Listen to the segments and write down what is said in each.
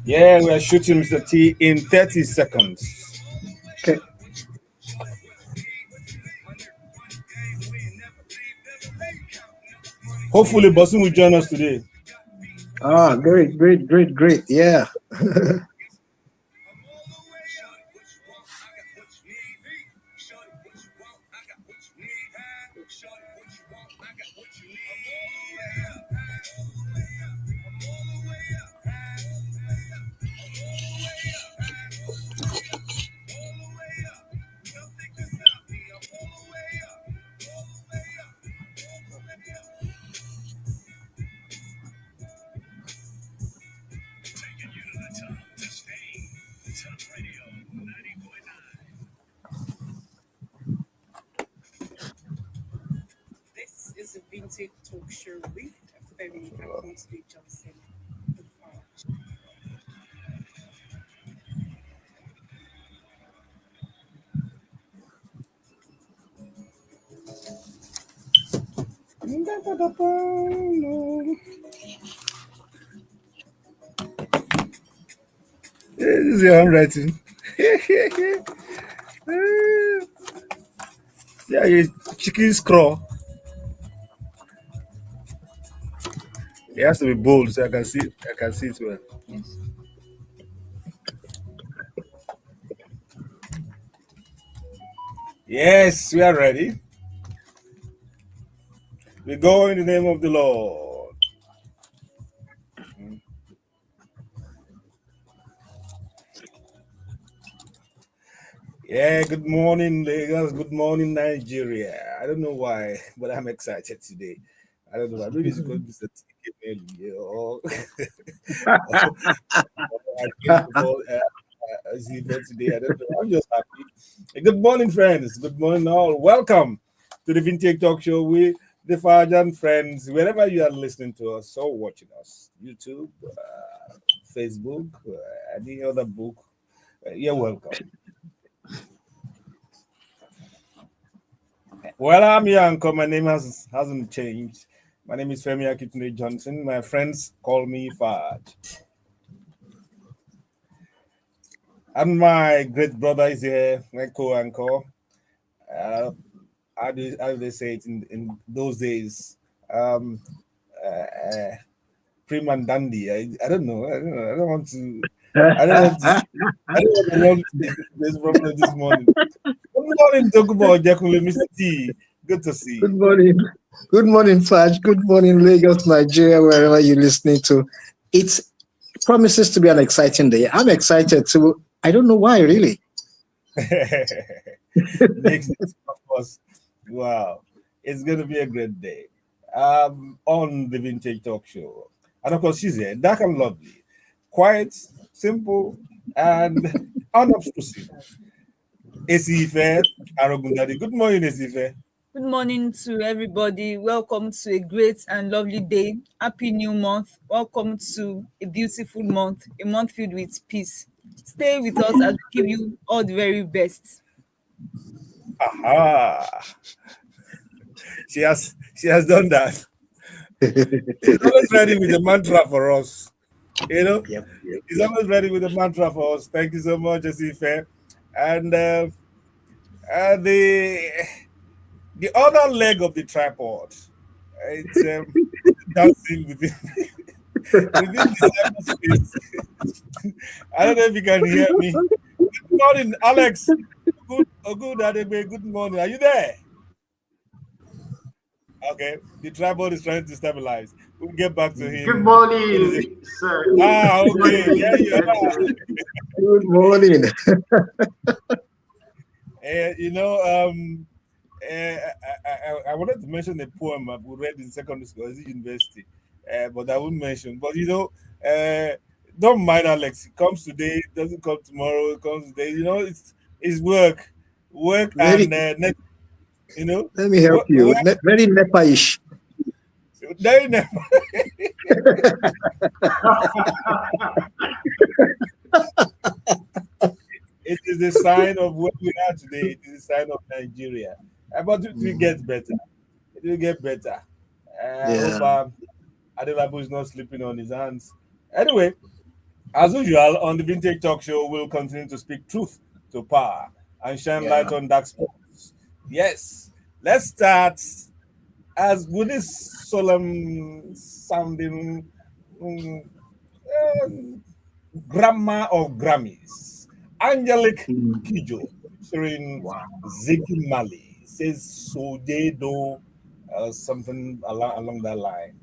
Yeah, we are shooting Mr. T in 30 seconds. Okay. Hopefully, Bosun will join us today. Ah, great. Yeah. This is a Vintage Talkshow with Femi and Akintunde-Johnson. This is your handwriting. Yeah, you chicken scrawl. It has to be bold so I can see it. I can see it well. Yes. Yes, we are ready. We go in the name of the Lord. Yeah, good morning, Lagos. Good morning, Nigeria. I don't know why, but I'm excited today. I don't know why. Maybe it's because Mr. T came early, or I came before the event today. I don't know. I'm just happy. Good morning, friends. Good morning, all. Welcome to the Vintage Talk Show with the Fajan friends, wherever you are listening to us or watching us, YouTube, Facebook, any other book. You're welcome. Well, I'm your uncle. My name hasn't changed. My name is Femi Akintunde-Johnson. My friends call me Fad. And my great brother is here, my co-uncle. How do they say it in those days? Um, uh, Prim and Dandy. I don't know. I don't want to. I don't want to. I don't want to know this problem this morning. Good morning, Tokunbo, Ojekunle, Mr. T. Good to see Good you. morning. Good morning, Faj. Good morning, Lagos, Nigeria, wherever you're listening to. It promises to be an exciting day. I'm excited too. I don't know why, really. Makes it, of course. Wow, it's going to be a great day. On the Vintage Talk Show, and of course she's here, dark and lovely, quiet, simple, and unobtrusive. Esife Arogundadegbe. Good morning, Esife. Good morning to everybody. Welcome to a great and lovely day. Happy new month. Welcome to a beautiful month, a month filled with peace. Stay with us as we give you all the very best. Aha! She has done that. She's always ready with a mantra for us. You know, Yep. he's always ready with a mantra for us. Thank you so much, Esife. And the other leg of the tripod, it's dancing within the cyberspace. I don't know if you can hear me. Good morning, Alex. Ogundadegbe. Good morning. Are you there? Okay. The tripod is trying to stabilize. We'll get back to Good him. morning, sir. Good Okay. morning, There ladies you and are. gentlemen. Good morning. You know, I wanted to mention a poem I read in secondary school, at university, but I won't mention. But you know, don't mind Alex. It comes today, it doesn't come tomorrow. It comes today. You know, it's work, Very, and you know, let me help you. work. Very NEPA-ish. There you know. It is a sign of where we are today. It is a sign of Nigeria. But it will get better. It will get better. I hope Yeah. Adelabu is not sleeping on his hands. Anyway, as usual, on the Vintage Talk Show, we'll continue to speak truth to power and shine light Yeah. on dark spots. Yes, let's start as with this solemn sounding grammar of Grammys. Angelic Mm. Kijo featuring Wow. Ziggy Mali says Sojedo, something along that line.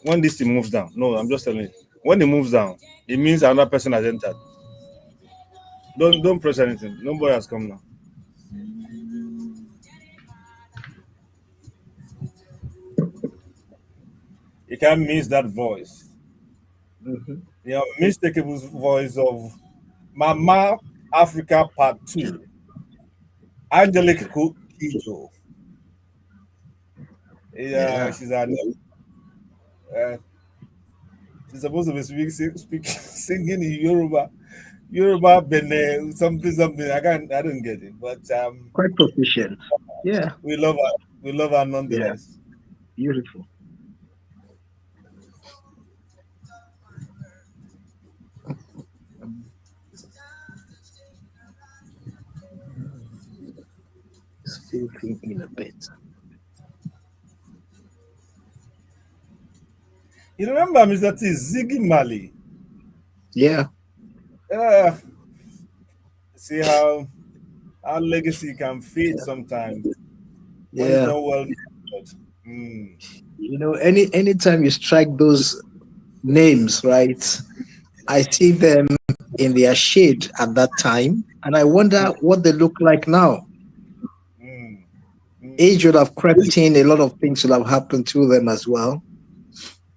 When this thing moves down, no, I'm just telling you. When it moves down, it means another person has entered. Don't press anything. Nobody has come now. You can't miss that voice. Mhm. The unmistakable voice of Mama Africa Part 2, Angelic Kijo. Yeah, Yeah. uh, she's supposed to be singing in Yoruba Bene, something. I don't get it, but Quite proficient. Yeah. we love her. We love her Yeah. nonetheless. Beautiful. Speaking in a bit. You remember Mr. T, Ziggy Mali? Yeah. Uh, see how our legacy can fade sometimes when it's Yeah. not well nurtured. Mm, Anytime you strike those names, right? I see them in their shade at that time, and I wonder what they look like now. mm, Age mm. would have crept in, a lot of things would have happened to them as well.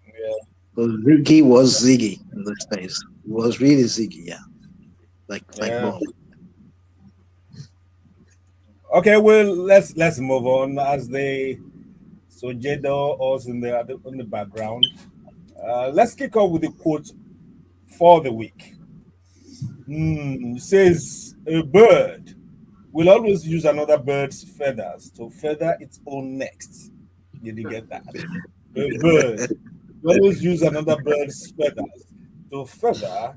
Yeah, So Ziggy was Ziggy in those days. It was really Ziggy, yeah. Like yeah. Bob. Okay, well let's move on as they so Jado also in the background. Let's kick off with the quote for the week. Says a bird will always use another bird's feathers to feather its own nest. Did you get that? A bird will always use another bird's feathers to feather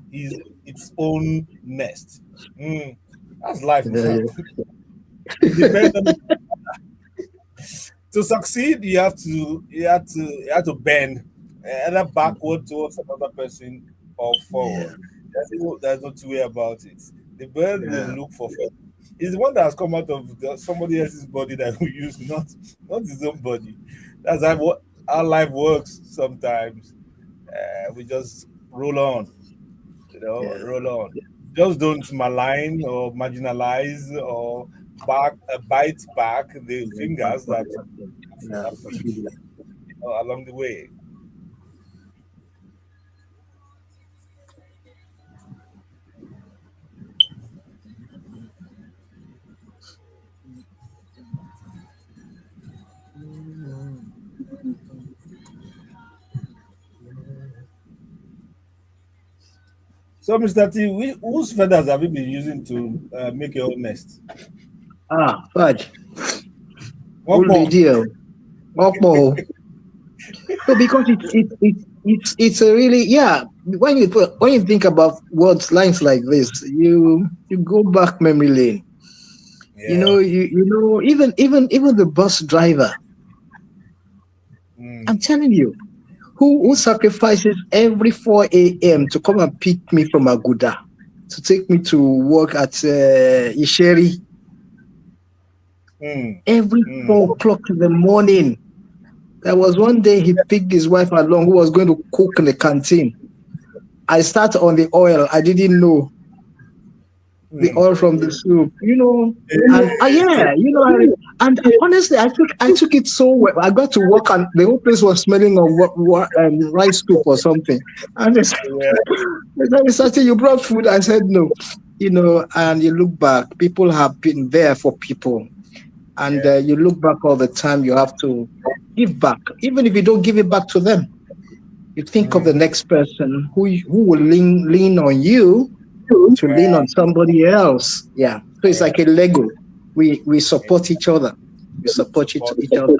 its own nest. Mm, that's life now. Yeah, Independent to succeed, you have to bend either backward towards another person or yeah, forward. There's no two way about it. The bird will yeah, look for food. It's the one that has come out of somebody else's body that we use, not his own body. That's how our life works. Sometimes we just yeah. roll on. Just don't malign or marginalize or bite back the fingers that Yeah, feed you along the way. So, Mr. T, whose feathers have you been using to make your own nest? Fudge. What Old more? deal. Okmo. No, because it's a really, yeah. When you think about words lines like this, you go back memory lane. Yeah. Even the bus driver. Mm, I'm telling you, who sacrifices every 4 a.m. to come and pick me from Aguda to take me to work at Isheri mm, every mm. 4 o'clock in the morning. There was one day he picked his wife along who was going to cook in the canteen. I start on the oil. I didn't know. the oil from the soup, and yeah, and honestly, I took it so well. I got to work and the whole place was smelling of rice soup or something. And Yeah. they started, you brought food. I said no, and you look back, people have been there for people, and Yeah. you look back all the time. You have to give back, even if you don't give it back to them. You think of the next person who will lean on you to lean Yeah. on somebody else. Yeah. So it's Yeah. like a Lego. We Yeah. support each other. We support Support. each other.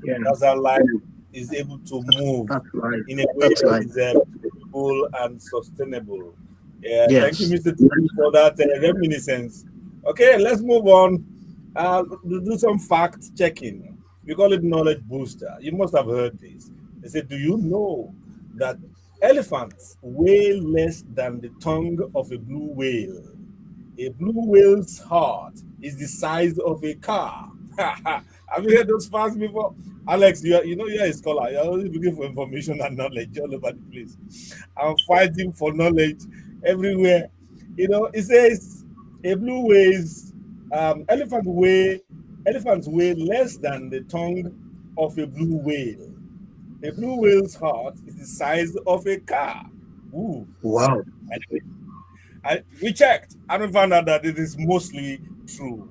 Yeah. That's how life is able to move That's right. in a way That's that right. is beautiful and sustainable. Yeah, thank you, Yes. Mr. T, for that reminiscence. Okay, let's move on. To do some fact checking. We call it knowledge booster. You must have heard this. They say, do you know that elephants weigh less than the tongue of a blue whale? A blue whale's heart is the size of a car. Have you heard those facts before? Alex, you're a scholar. You're always looking for information and knowledge all over the place. I'm fighting for knowledge everywhere. It says a blue whale's elephants weigh less than the tongue of a blue whale. A blue whale's heart is the size of a car. Ooh. Wow. We checked and we found out that it is mostly true.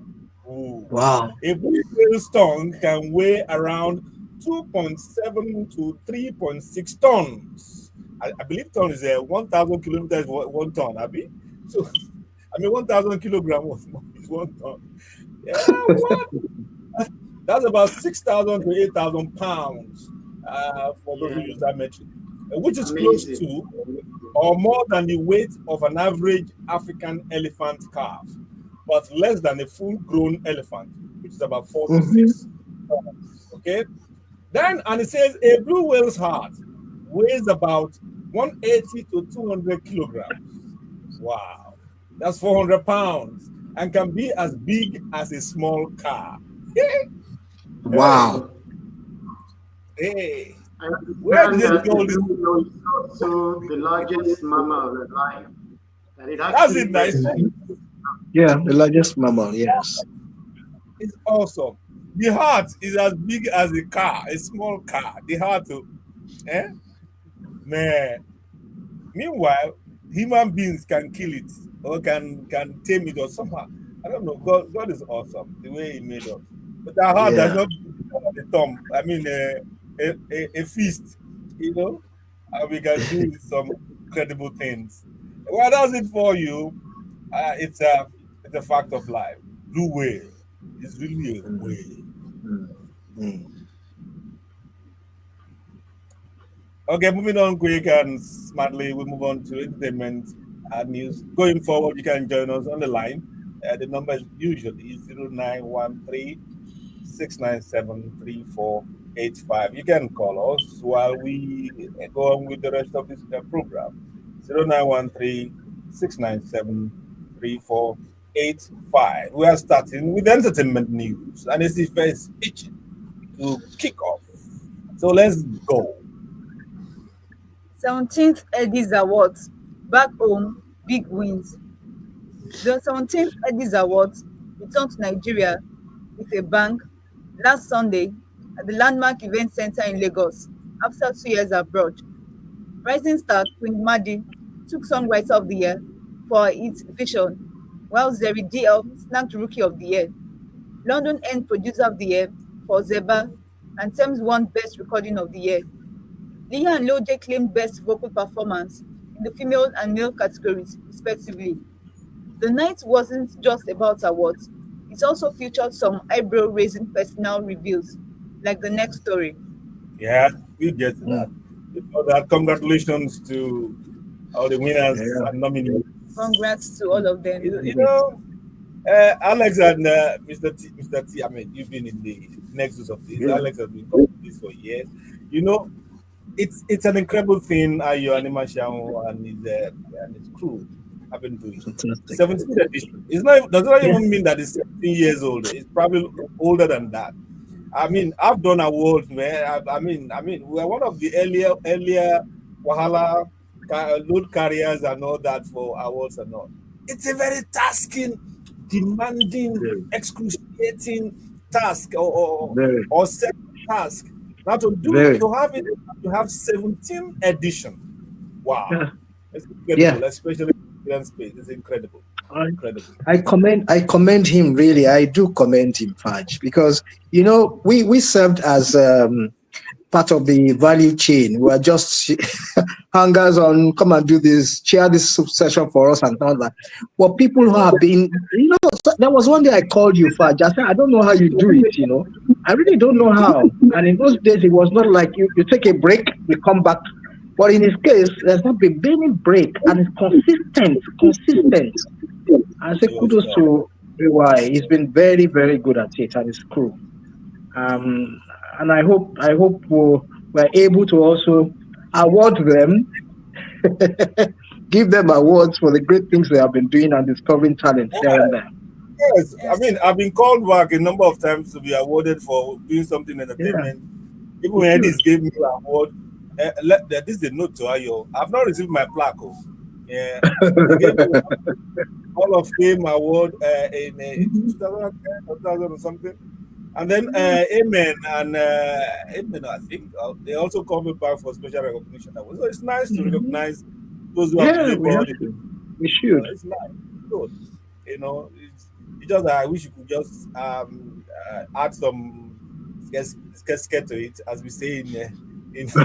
Ooh. Wow. A blue whale's tongue can weigh around 2.7 to 3.6 tons. I believe ton is 1,000 kilometers, 1 ton, Abby. So, 1,000 kilograms is 1 ton. Yeah, what? That's about 6,000 to 8,000 pounds for those who Yeah. use that metric, which is close Amazing. to or more than the weight of an average African elephant calf, but less than a full-grown elephant, which is about 4 to 6 pounds. Okay. And it says a blue whale's heart weighs about 180 to 200 kilograms. Wow, that's 400 pounds, and can be as big as a small car. Hey, Wow. hey, I where did understand they that do the all this? blue whale is also the largest mammal alive. That it That's actually it, nice. breastfeeds. Yeah, the largest mammal. Yes. It's awesome. The heart is as big as a car, a small car. The heart, eh? Man. Meanwhile, human beings can kill it or can tame it or somehow. I don't know. God is awesome the way He made us. But our heart does Yeah. not become a thumb. A feast, and we can do some incredible things. Well, that's it for you. It's a fact of life. Blue whale is really a Mm, whale. mm, mm. Okay, moving on quick and smartly, we move on to entertainment and news. Going forward, you can join us on the line. The number is usually 0913 697 3485. You can call us while we go on with the rest of this program. 0913 697 3485. We are starting with entertainment news, and it's the first itching to kick off. So let's go. 17th Eddies Awards. Back home, big wins. The 17th Eddies Awards returned to Nigeria with a bang last Sunday at the landmark event center in Lagos after 2 years abroad. Rising star Queen Madi took Songwriter of the Year for her hit Vision, while Zeri DL snagged Rookie of the Year. London earned Producer of the Year for Zeba, and Thames won Best Recording of the Year. Leah and Lode claimed Best Vocal Performance in the female and male categories, respectively. The night wasn't just about awards, it also featured some eyebrow raising personal reveals, like the next story. Yeah, we get to that. Mm. Before that, congratulations to all the winners Yeah. and nominees. Congrats to all of them. You Mhm. know, Alex and Mr. T. I mean, you've been in the nexus of this. Yeah. Alex has been covering this for years. You know, it's an incredible thing. Ayo Animation and his crew have been doing. Fantastic. 17th edition. Does not Yeah. even mean that it's 17 years old. It's probably older than that. I mean, I've done awards, man. I mean, we are one of the earlier Wahala load carriers and all that for awards and all. It's a very tasking, demanding, excruciating task very, or set task. Now very. to have it, to have 17 edition. Wow, Yeah, it's yeah. incredible, especially in space. It's incredible, I, incredible. I commend him really. I do commend him, Fudge, because we served as part of the value chain. We are just hangers on, come and do this, share this session for us and all that. But people who have been, there was one day I called you, Fudge. I said, I don't know how you do it. I really don't know how. And in those days, it was not like you take a break, we come back. But in his case, there's not been any break, and it's consistent. I say Yes, kudos sir. to AY. He's been very, very good at it, and his crew. Um, and I hope we're able to also award them, give them awards for the great things they have been doing and discovering talent here and there. Yes, I Yes. mean, I've been called back a number of times to be awarded for doing something Yeah, entertainment. Even you when should. Edis gave me an award, this is the note to Ayo. I've not received my plaque. Oh. Yeah, they gave me Hall of Fame award in 2010 or 2000 or something. And then Amen and Amen, I think they also called me back for special recognition award. So it's nice to Mhm. recognize those who have Yeah, we have labored. to. We should. It's nice, good. It's just that I wish you could just add some sket to it, as we say in so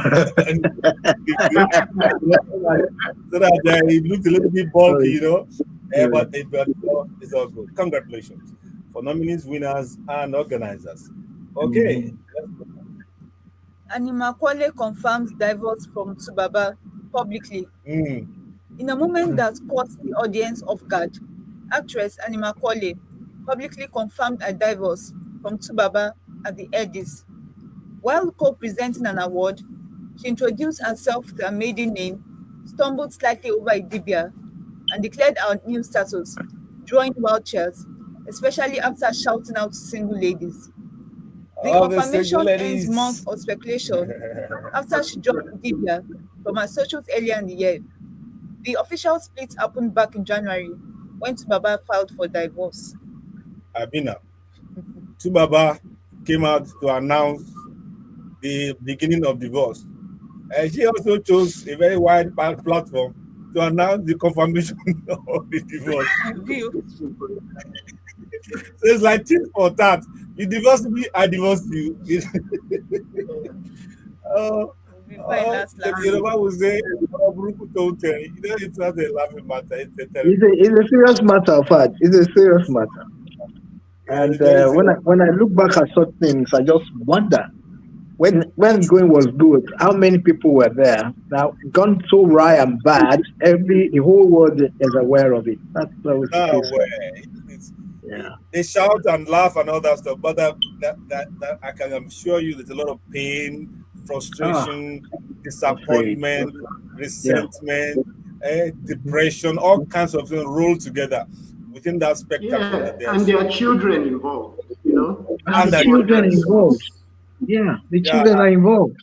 that it looks a little bit bulky, Sorry. but it's all good. Congratulations for nominees, winners, and organizers. Okay. Mhm. Animakwale confirms divorce from Tsubaba publicly. Mm. In a moment that caught the audience off guard, actress Animakwale publicly confirmed a divorce from Tsubaba at the Eddies. While co-presenting an award, she introduced herself with her maiden name, stumbled slightly over Idibia, and declared her new status, drawing wild cheers, especially after shouting out to single ladies. The All the single confirmation ends month ladies. of speculation after she dropped Idibia from her socials earlier in the year. The official split happened back in January when Tsubaba filed for divorce. Abina. Tubaba came out to announce the beginning of divorce. And she also chose a very wide platform to announce the confirmation of the divorce. View So it's like tit for tat. You divorced me, I divorced you. Oh, will be fine last the last. Yoruba will say, "Oh, Buruku don't tell." It's not a laughing matter, it's a It's terrible. a serious matter, Fudge. It's a serious matter. And It's very serious. when I look back at such things, I just wonder when going was good, how many people were there? Now gone so wry and bad, the whole world is aware of it. That's always the No case. way. Yeah. They shout and laugh and all that stuff, but that I can assure you there's a lot of pain, Ah, frustration, afraid. disappointment, Yeah. resentment, depression, all kinds of things rolled together within that spectacle Yeah, that they are and there showing. are children involved, And And the as that much children as involved. Yeah, the yeah, children are involved.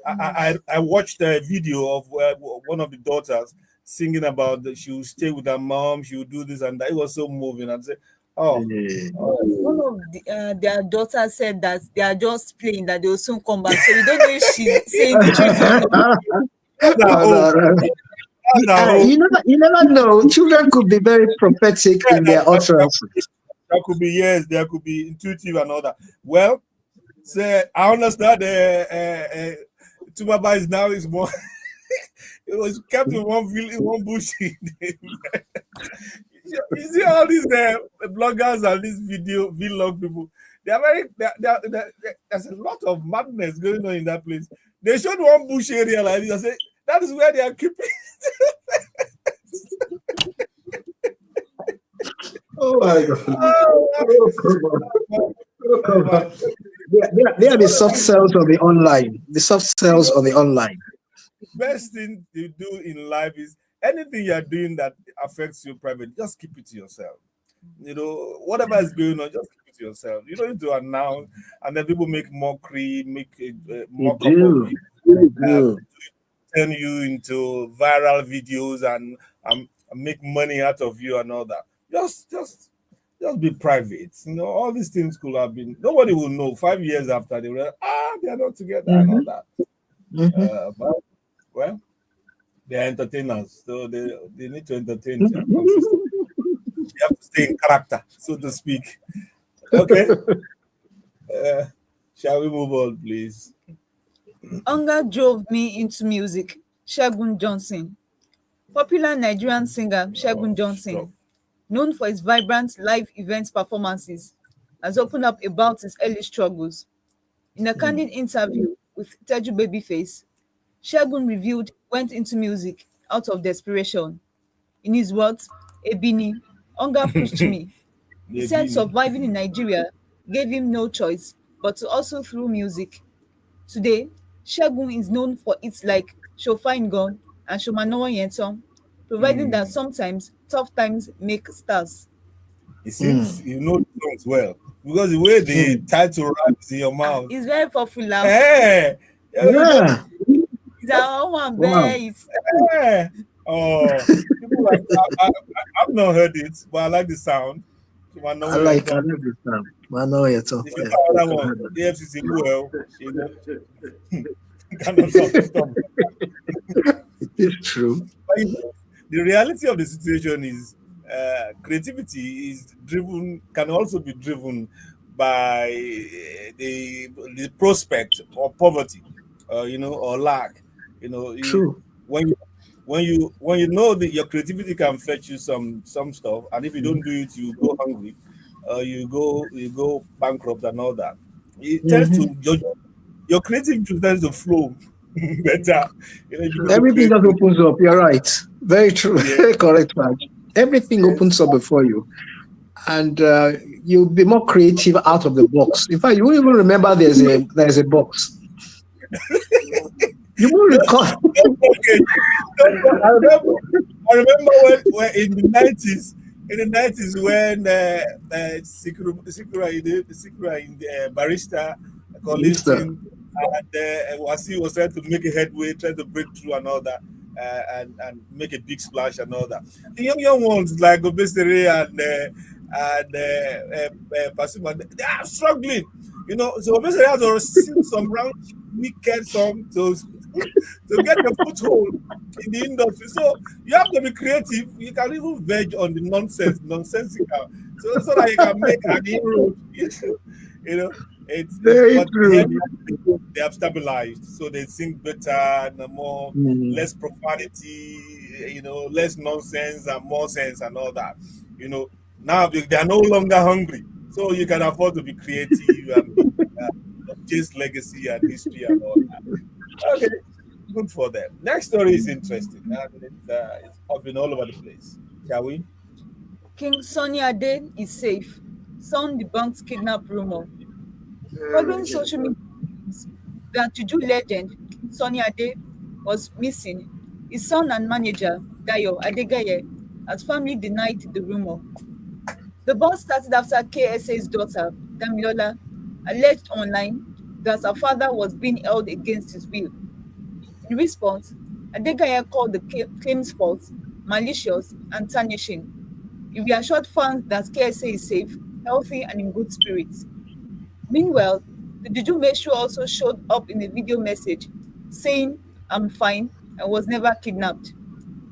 I watched a video of one of the daughters singing about that she would stay with her mom, she would do this and that. It was so moving. I'd say, oh, Eh, One of their daughters said that they are just playing, that they will soon come back. So we don't know if she's saying the truth or not. that's our No, hope. no, no. That's our hope. You never know. Children could be very prophetic Yeah, in their utterances. there could be yes, there could be intuitive and all that. Well, say I understand. Tumaba is now is more. It was kept in one bush. You see all these bloggers and these vlog people. They are very. There's a lot of madness going on in that place. They showed one bush area like this. I said that is where they are keeping. Oh my God. Oh, Oh, come on. Oh, oh come man. on. They are the soft cells on the online. The soft You cells know, on the online. best thing you do in life is anything you're doing that affects you privately, just keep it to yourself. Whatever is going on, just keep it to yourself. You don't need to announce, and then people make mockery, make a They mock up of do. you, They uh, do. turn you into viral videos and make money out of you and all that. Just be private. All these things could have been. Nobody will know 5 years after they were they are not together and all Mm-hmm. that. Mm-hmm. But well, they are entertainers, so they need to entertain consistently. You have to stay in character, so to speak. Okay. Uh, shall we move on, please? Hunger drove me into music. Ojekunle. Popular Nigerian singer Oh, Ojekunle, stop. known for his vibrant live event performances, has opened up about his early struggles. In a candid interview with Teju Babyface, Segun revealed he went into music out of desperation. In his words, Ebini, hunger pushed me. He said Maybe. surviving in Nigeria gave him no choice but to also through music. Today, Segun is known for hits like Shofine Gun and Shomanowo Yenton, providing that sometimes tough times make stars. It seems Mm. you know the songs well because the way the Mm. title rhymes in your mouth. He's very popular. Hey, Yeah. He's our one Wow. bear. He's hey. Oh, people like I've not heard it, but I like the sound. So I know I where it's like from. this time. I know it. If you Yeah. know that one, AFCC well, cannot stop. It is true. But the reality of the situation is creativity is driven, can also be driven by the prospect or poverty, or lack. True. When you when you know that your creativity can fetch you some stuff, and if you don't do it, you go hungry, you go bankrupt and all that. It tends Mm-hmm. to your creativity tends to flow better. If you go to Everything create just opens up. You're right. Very true. yeah, Very correct, man. Everything yes. opens up before you, and you'll be more creative out of the box. In fact, you won't even remember there's a box. You won't recall. Okay. I remember when in the 90s when Sikura in the barista Mister. Collinton and Wasi was trying to make a headway, trying to break through and all that, and make a big splash and all that. The young ones like Obesere and Pasuma, they are struggling. So Obesere has already seen some round wicked some to get a foothold in the industry. So you have to be creative. You can even verge on the nonsensical, so that you can make an inroad. you know, Very but here true. they have stabilized, so they sing better and more, Mm. less profanity, less nonsense and more sense and all that. Now they are no longer hungry, so you can afford to be creative and chase legacy and history and all that. Okay, good for them. Next story is interesting and it's been all over the place. Shall we? King Sunny Ade is safe. Son debunks kidnap rumor. My Following God. social media claims that Juju legend King Sunny Ade was missing, his son and manager, Dayo Adegeye, has firmly denied the rumor. The buzz started after KSA's daughter, Damilola, alleged online that her father was being held against his will. In response, Adegeye called the claims false, malicious, and tarnishing. He reassured fans that KSA is safe, healthy, and in good spirits. Meanwhile, the Juju Meshu also showed up in a video message saying, "I'm fine, I was never kidnapped."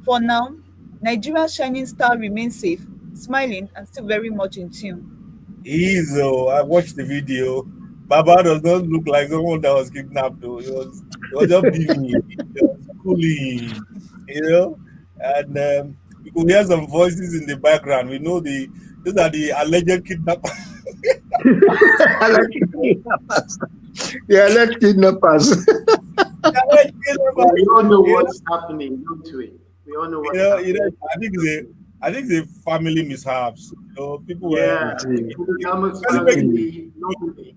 For now, Nigeria's shining star remains safe, smiling, and still very much in tune. I watched the video. Baba does not look like someone that was kidnapped though. He was just beaming, he was cooling, and you could hear some voices in the background. We know these are the alleged kidnappers. I like kidnappers. Yeah, I like kidnappers. The alleged But kidnappers, we all know you know, what's happening, don't we? We all know what's happening. I think the family mishaps. People were Yeah, It the is. polygamous the person It making is. family, normally,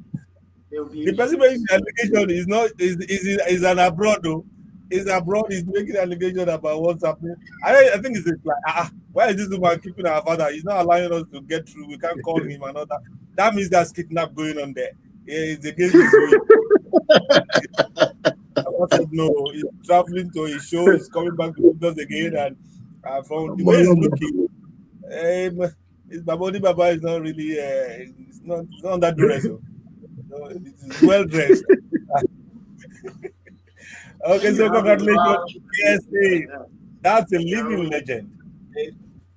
there will be the person issues. making the allegation is not is an abroad though. Is abroad is making allegation about what's happening. I think it's like why is this woman keeping our father? He's not allowing us to get through. We can't call him and all that. That means there's kidnap going on there. Yeah, it's against his will. I said no. He's traveling to his show. He's coming back to Lagos again, From the way it's looking, his Baboni Baba is not really, it's not that duress. So it's well dressed. Okay, You so have a congratulations, large KSA. That's a yeah, living legend,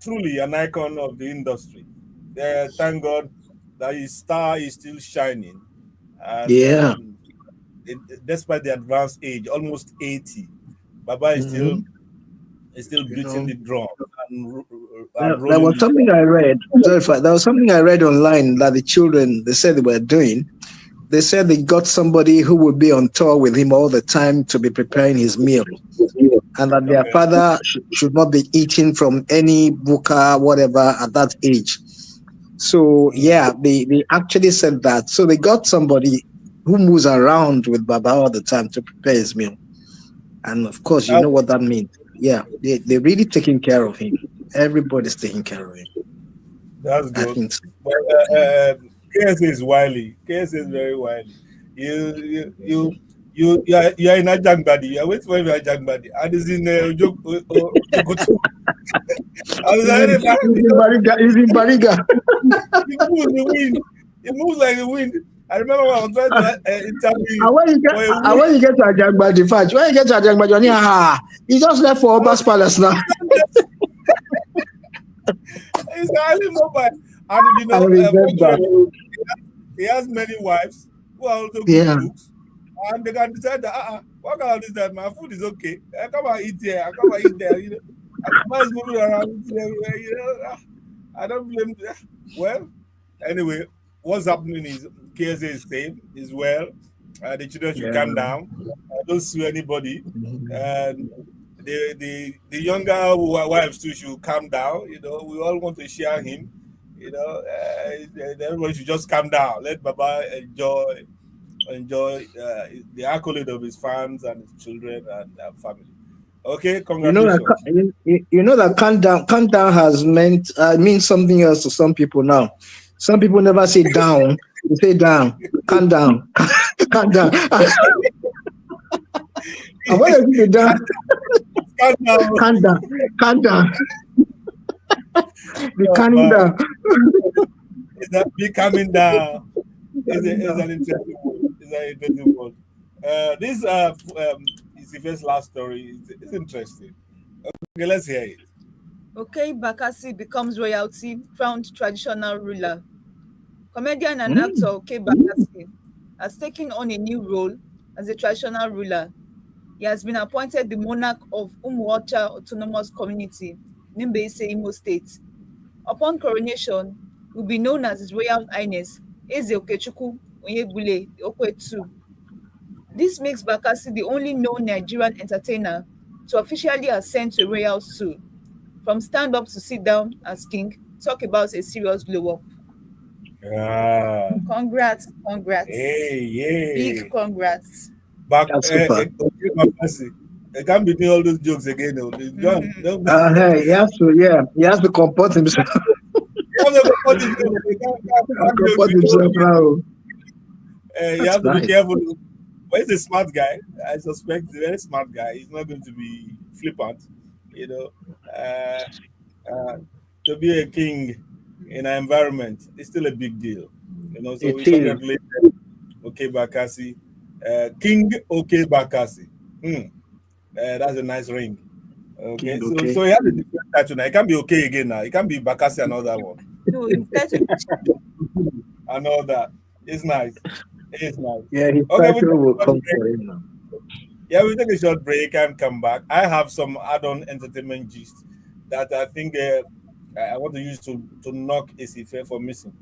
truly an icon of the industry. Thank God that his star is still shining, and Yeah. despite the advanced age, almost 80, Baba Mhm. is still You beating know, the drum and, there rolling was the something I read. There was something I read online that the children they said they were doing. They said they got somebody who would be on tour with him all the time to be preparing his meal, and that their okay. father should not be eating from any buka, whatever, at that age. So Mm. yeah, they actually said that. So they got somebody who moves around with Baba all the time to prepare his meal. And of course, you Uh, know what that means. Yeah, they're really taking care of him. Everybody's taking care of him. that's I good. think so. But KSA is wily. KSA is very wily. You you you you are in Ajangbadi. You are waiting for him in Ajangbadi, and it's in Ojokutu. I was He's like, in, "Hey, man, he's in Bariga. He's in Bariga. he moves the wind. He moves like the wind. I remember when I was trying to interview And when you get for a and week. when you get to Ajangbadi, fact, when you get to Ajangbadi, he just left for Oba's Palace now. He's highly mobile, and I remember. fortunately, he has many wives who are also good Yeah. cooks, and they can decide that what kind of this that my food is okay. I come and eat here. I come and eat there. And the man is moving around eating everywhere. I don't blame them. Well, anyway, what's happening is KSA is safe, is well. The children should Yeah. calm down. Don't sue anybody. Mhm. And the younger wives too should calm down. We all want to share him. Everybody should just calm down. Let Baba enjoy the accolade of his fans and his children and family. Okay, You know that congratulations. you know that count down has means something else to some people now. Some people never say down; they say down, calm down, calm down. And when they say down, Calm down. calm down, calm down, be Oh, calming man. down. Is that be coming down? Calming Is down. an interesting word. Is an interesting word. This is the first last story. It's interesting. Okay, let's hear it. Okay, Bakassi becomes royalty, crowned traditional ruler. Comedian and actor Mm, Okay Bakassi has taken on a new role as a traditional ruler. He has been appointed the monarch of Umuocha Autonomous Community, Nimbeise, Imo State. Upon coronation, he will be known as His Royal Highness Eze Okechukwu Onyegbule Okwetu. This makes Bakassi the only known Nigerian entertainer to officially ascend to a royal stool. From stand up to sit down as king, talk about a serious glow up. Ah, Congrats, congrats. hey, Big yay. congrats. Back, that's super. okay, Babasi. I can't be doing all those jokes again. No. Don't, Hey, he has to comport himself. you have to comport yourself. You can't crack jokes Comport with all himself now. you That's have to be nice. careful. But he's a smart guy. I suspect he's a very smart guy. He's not going to be flippant. You know, uh, uh, to be a king in an environment is still a big deal. So we It is. congratulate OK Bakassi, King OK Bakassi. That's a nice ring. Okay, King, so okay. so he has a different title now. It can't be OK again now. It can't be Bakassi and all that one No, his title is and all that. It's nice. It's nice. Yeah, his Okay, we take title will a short come break. for him now. Yeah, we take a short break and come back. I have some add-on entertainment gist that I think I want to use to knock ACFA for missing.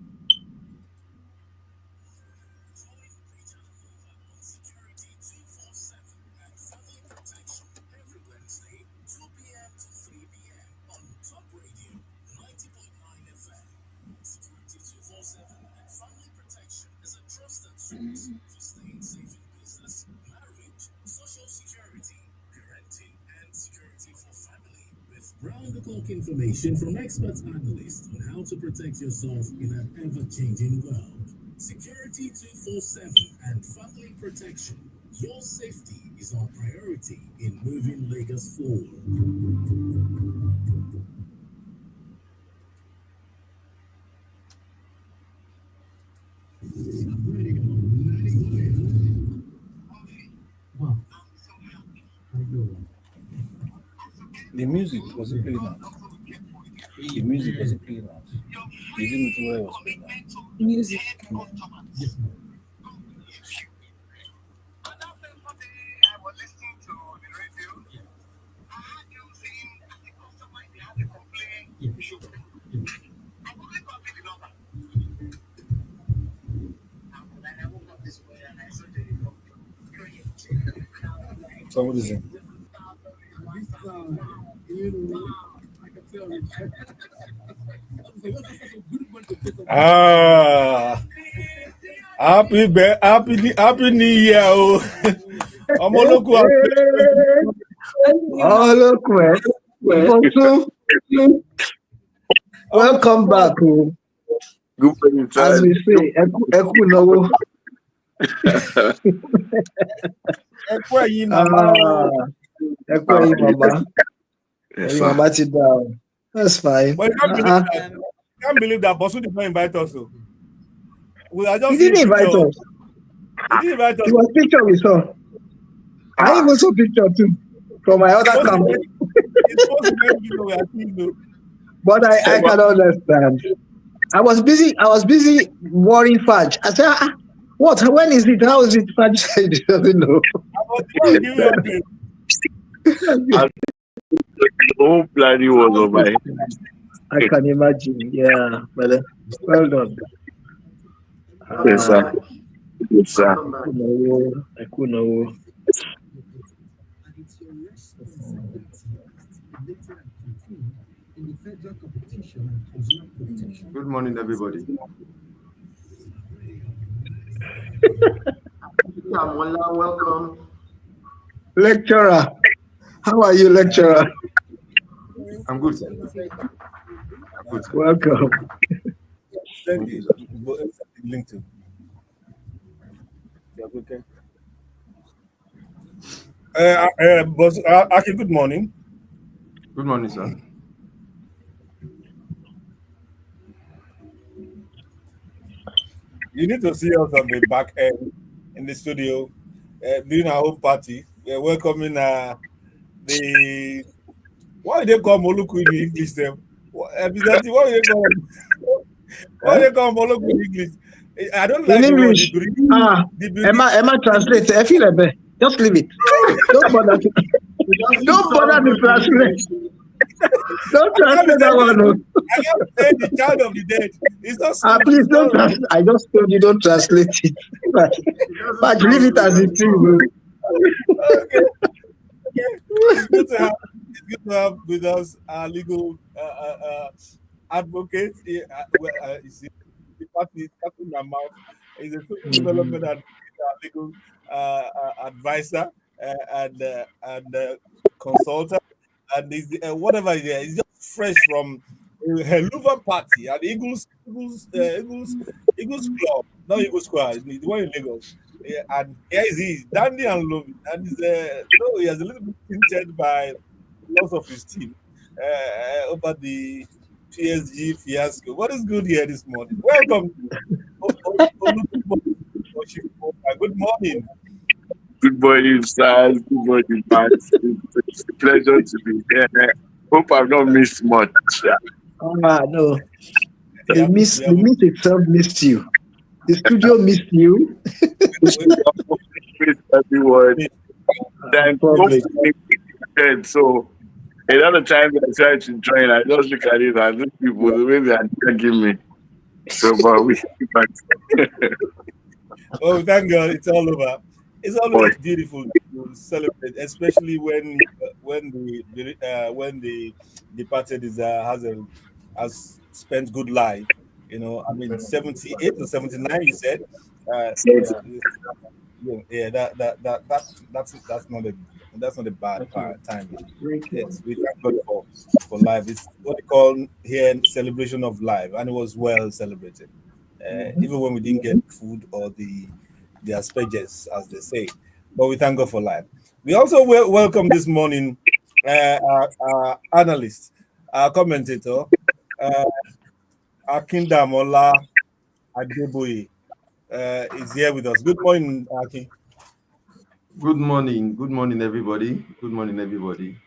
Round the clock information from expert analysts on how to protect yourself in an ever changing world. Security 247 and family protection. Your safety is our priority in moving Lagos forward. The music was it playing out? The music was it playing out? You didn't know where it was playing out. Music. Somebody's in. Ah, happy New Year! Oh, I'm all look what. Oh, look, Bosun, welcome back. Oh. Good morning, As sir. we say, Eku Nowo. Mama. Eku Mama. Yes, Hey, sir. Mama, sit down. That's fine. But you can't believe that Bosun did not invite us. So. We are just He didn't invite picture. us. He didn't invite us. It was picture we saw. I even saw picture too from my other camp. It's supposed to be we are seeing though. But I cannot understand. I was busy worrying Fudge. I said, what? When is it? How is it? Fudge said he doesn't know. I was going to give you update. The whole planning was on my head. I can imagine. Yeah, but well done. Yes, sir. Yes, sir. I could know. Good morning, everybody. Welcome. Lecturer, how are you, lecturer? I'm good, sir. Good, sir. Welcome. Send the link to. Okay. Aki, good morning. Good morning, sir. You need to see us on the back end in the studio doing our home party. We're welcoming the what do they call Moluku in English? What do they call Moluku in English? I don't like in the English. word. Emma translate. I feel like just leave it. Don't bother. Don't bother to translate. Don't translate that one. No. I have said the child of the dead. It's not. Please don't translate. I just told you don't translate it. But leave it as it is. Okay. It's good to have with us our legal advocate. You see, the party is cutting my mouth. He's a social development advocate, legal advisor and consultant, and he's whatever he is. He's just fresh from Helluva party at Eagles Club, not Eagles Square, the one in Lagos. Yeah, and here he dandy and loving, and he's he has a little bit tinted by loss of his team over the PSG fiasco. What is good here this morning? Welcome. Good morning. Good morning, sir. Good morning, Pat. It's a pleasure to be here. Hope I've not missed much. No. The miss itself missed you. The studio missed you. Everyone. Then so another time I tried to join, I just look at it and these people, the way they are tagging me. So, but we oh, thank God, it's all over. It's always beautiful to celebrate, especially when the departed has spent good life. You know, I mean, 78 or 79, you said. That's not a bad time. It's we thank God for life. It's what they call here celebration of life, and it was well celebrated. Even when we didn't get food or the asperges, as they say. but we thank God for life. We also welcome this morning our analyst, our commentator, Akintunde-Johnson is here with us. Good morning, Aki. Good morning, everybody. Good morning, everybody.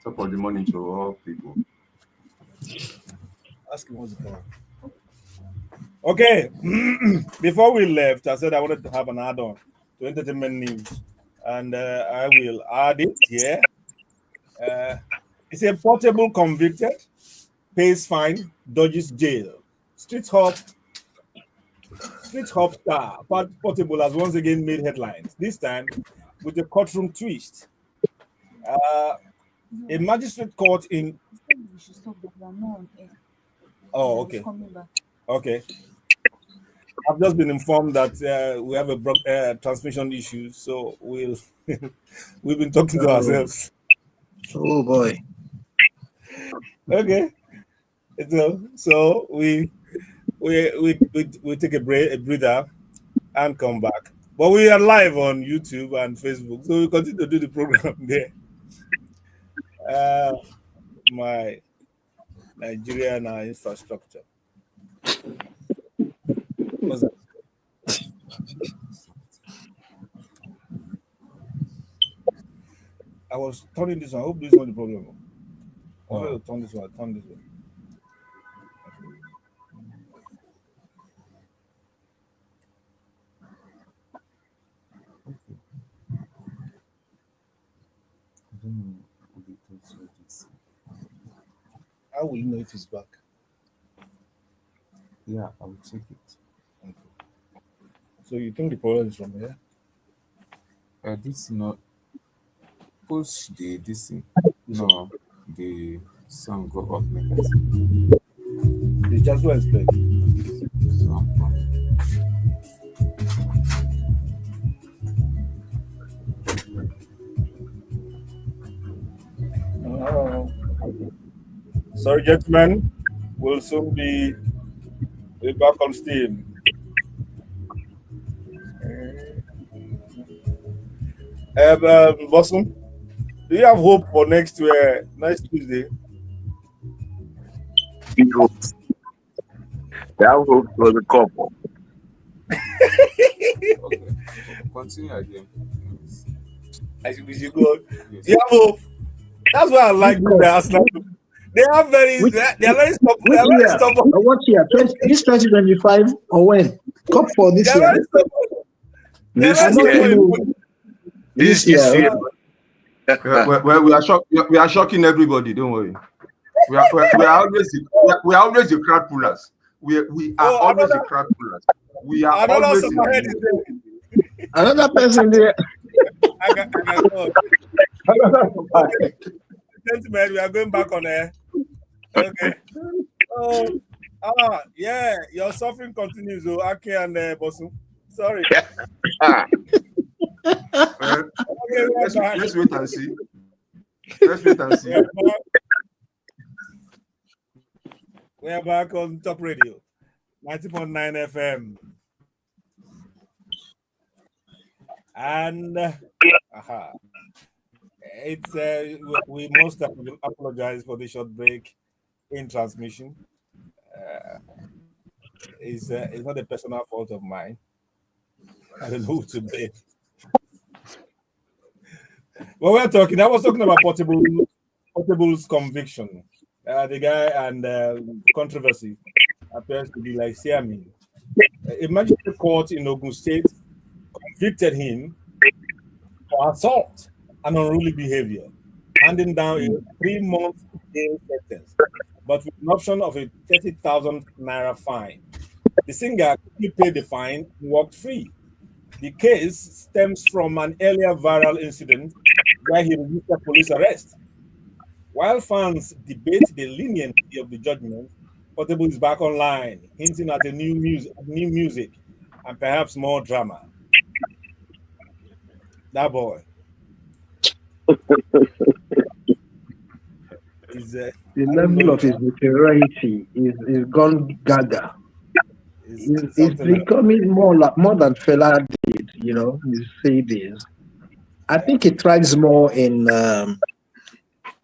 Top of the morning to all people. Ask him what's the call. Okay, before we left, I said I wanted to have an add-on to entertainment news, and I will add it here. It's a portable convicted, pays fine, dodges jail. Street hop star Portable has once again made headlines. This time with a courtroom twist. A magistrate court in. Oh, okay. Okay. I've just been informed that we have a transmission issue, so we've been talking to ourselves. Oh boy. Okay. So we take a breather and come back. But we are live on YouTube and Facebook, so we continue to do the program there. My Nigerian infrastructure. What's that? I was turning this one. I hope this is not the problem. I wanted to turn this one. Turn this one. How will you know if it's back? Yeah, I will check it. Okay. So you think the problem is from here? This not push the this thing. No, the song go up next. The Jasper is played. Sorry, gentlemen. We'll soon be back on steam. Bosun, do you have hope for next Tuesday? Big hopes. They have hope for the couple. Okay. Continue again. We should go. Yes. You have hope. That's why I like the Arsenal. They are very stubborn. They are very stubborn. What year? This 2025 or when? Cup for this year. This year. Well, we are shocking everybody. Don't worry. We are always the crowd pullers. We are always the crowd pullers. We are always another person there. Gentlemen, we are going back on air. Okay. Yeah, your suffering continues, Aki and Bosun. Sorry. Let's wait and see. We are back on TopRadio, 90.9 FM. And it's we must apologize for the short break in transmission. It's not a personal fault of mine. I don't know who to blame. Well, I was talking about Portable's conviction. The guy and controversy appears to be like Siamin. Imagine the court in Ogun State convicted him for assault and unruly behavior, handing down a 3-month jail sentence, but with an option of a 30,000 naira fine. The singer quickly paid the fine and walked free. The case stems from an earlier viral incident where he resisted police arrest. While fans debate the leniency of the judgment, Portable is back online, hinting at new music, and perhaps more drama. That boy. The level of his notoriety is gone gaga. It's becoming more than Fela did, you know, his CDs. I think it thrives more in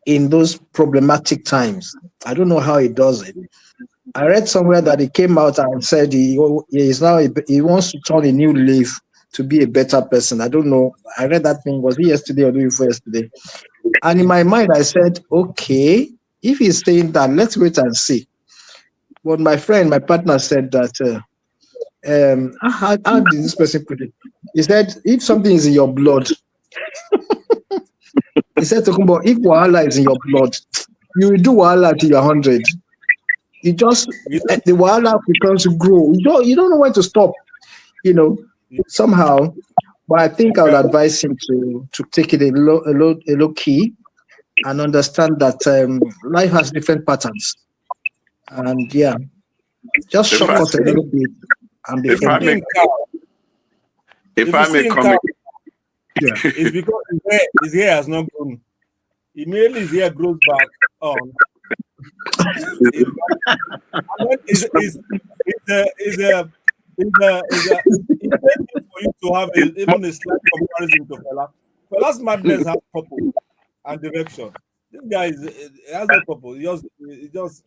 those problematic times. I don't know how he does it. I read somewhere that he came out and said he wants to turn a new leaf to be a better person. I don't know. I read that thing, was it yesterday or the day before yesterday? And in my mind, I said, okay, if he's saying that, let's wait and see. But my partner said that, how did this person put it? He said, if something is in your blood, he said, Tokunbo, if wahala is in your blood, you will do wahala till you're 100. You just, the wahala becomes to grow. You don't know when to stop, somehow. But I think I would advise him to take it a low key and understand that life has different patterns. And yeah, just shock us a little bit and be friendly. If I may comment, it's because his hair has not grown. Immediately his hair grows back on. It's for you to have even a slight comparison to Fela. Fela's madness has purpose and direction. This guy has no purpose. He just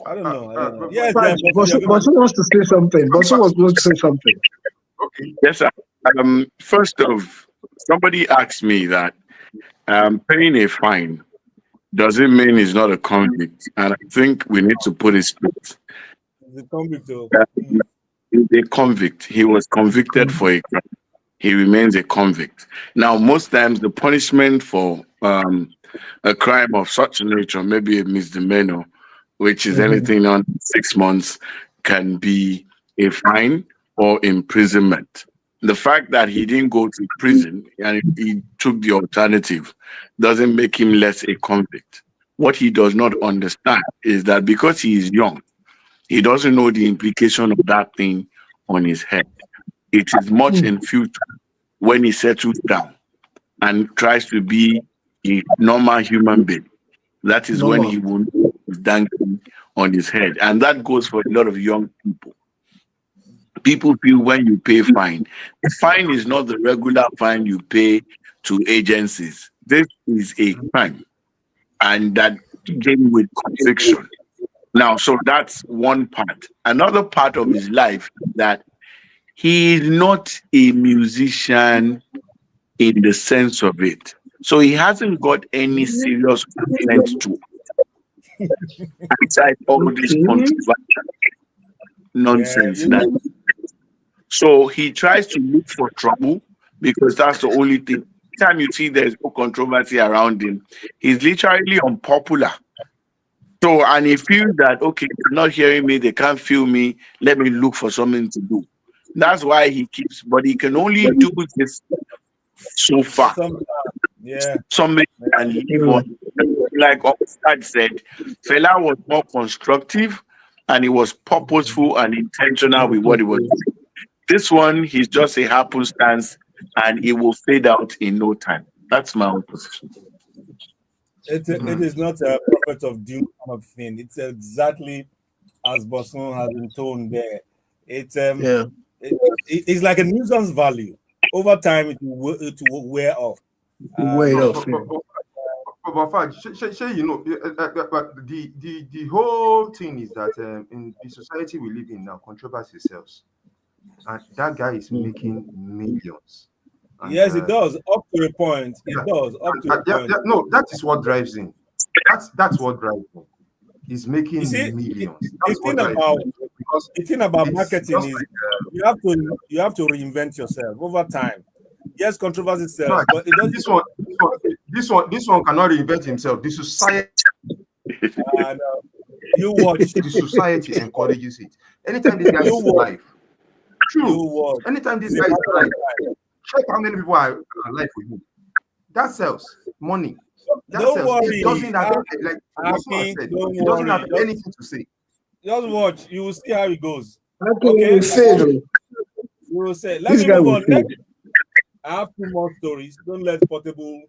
I don't know. Yes, Bosun wants to say something. Bosun was supposed to say something. Okay. Yes, first off, somebody asked me that paying a fine doesn't mean he's not a convict, and I think we need to put it straight. He's a convict. He's a convict. He was convicted for a crime. He remains a convict. Now, most times the punishment for a crime of such nature, maybe a misdemeanor, which is anything under 6 months, can be a fine or imprisonment. The fact that he didn't go to prison and he took the alternative doesn't make him less a convict. What he does not understand is that because he is young, he doesn't know the implication of that thing on his head. It is much in future when he settles down and tries to be a normal human being. That is when he will know his dangling on his head. And that goes for a lot of young people. People feel when you pay fine, the fine is not the regular fine you pay to agencies. This is a crime, and that came with conviction. Now, so that's one part. Another part of his life that he is not a musician in the sense of it. So he hasn't got any serious content to outside all this controversial nonsense. So he tries to look for trouble because that's the only thing. Time you see there's no controversy around him, he's literally unpopular. So, and he feels that, okay, they're not hearing me, they can't feel me, let me look for something to do. That's why he keeps, but he can only do this so far. Something can leave on. Like Ogundadegbe said, Fela was more constructive and he was purposeful and intentional with what he was doing. This one, he's just a happenstance and it will fade out in no time. That's my own position. It is not a prophet of doom kind of thing. It's exactly as Bosun has been told there. It's like a nuisance value. Over time, it will wear off. But you know, the whole thing is that in the society we live in now, controversy sells. And that guy is making millions. And, yes, it does. Up to a point. It does. Up to a point. No, that is what drives him. That's what drives him. He's making millions. The thing about marketing is you have to reinvent yourself over time. Yes, controversy sells, but it doesn't. This one cannot reinvent himself. The society. You watch. The society encourages it. Anytime this guy is alive. True. Anytime this guy is alive, check how many people are alive with him. That sells money. That don't sells. Worry. It doesn't have it doesn't have anything to say. Just watch. You will see how it goes. Okay. You will say. Let me move on. I have 2 more stories. Don't let Portable.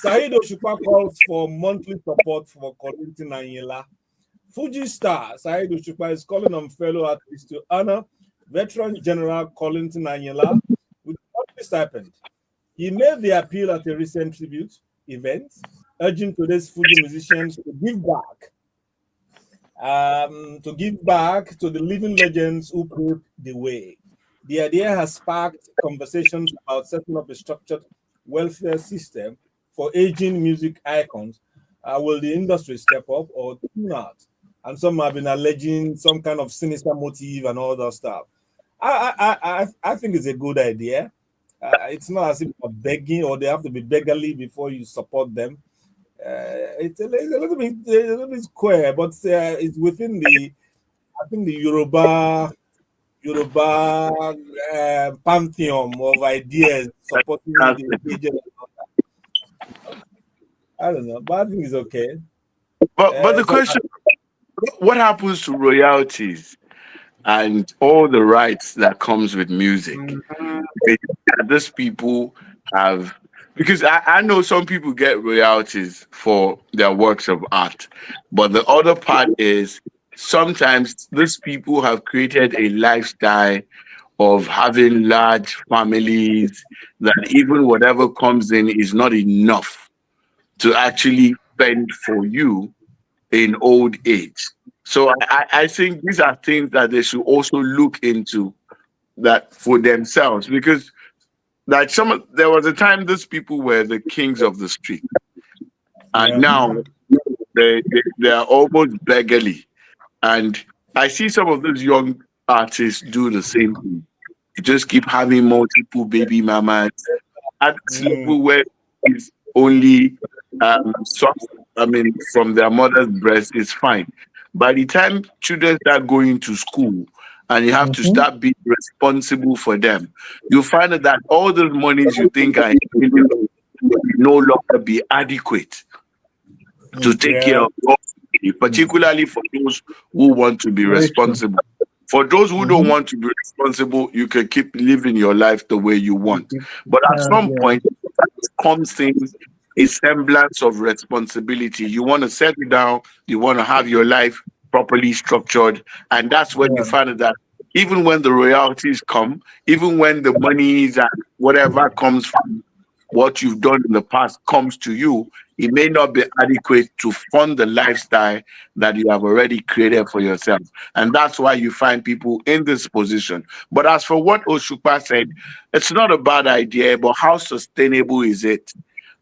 Saheed Osupa calls for monthly support for Kollington and Yela. Fuji star Saheed Osupa is calling on fellow artists to honor Veteran General Collington Anyela with a monthly stipend. He made the appeal at a recent tribute event, urging today's Fuji musicians to give back to the living legends who paved the way. The idea has sparked conversations about setting up a structured welfare system for aging music icons. Will the industry step up or not? And some have been alleging some kind of sinister motive and all that stuff. I think it's a good idea. It's not as if you're begging or they have to be beggarly before you support them. It's a little bit square, but it's within the I think the Yoruba pantheon of ideas supporting the agent. I don't know, but I think it's okay. But the So question, what happens to royalties and all the rights that comes with music? Mhm. These people have, because I know some people get royalties for their works of art, but the other part is sometimes these people have created a lifestyle of having large families that even whatever comes in is not enough to actually spend for you in old age. So I think these are things that they should also look into that for themselves, because like there was a time these people were the kings of the street, and yeah, now they are almost beggarly. And I see some of those young artists do the same thing. You just keep having multiple baby mamas at this mm, level where it's only soft, I mean, from their mother's breast is fine. By the time children start going to school and you have to Mhm. start being responsible for them, you find out that all those monies you think are in millions will no longer be adequate to take care yeah, of your family, particularly for those who want to be Very true. responsible. For those who don't Mhm. want to be responsible, you can keep living your life the way you want. You But at can, some yeah. point, that comes in a semblance of responsibility. You want to settle down, you want to have your life properly structured. And that's when you Yeah. find that even when the royalties come, even when the monies and whatever comes from what you've done in the past comes to you, it may not be adequate to fund the lifestyle that you have already created for yourself. And that's why you find people in this position. But as for what Oshupa said, it's not a bad idea, but how sustainable is it?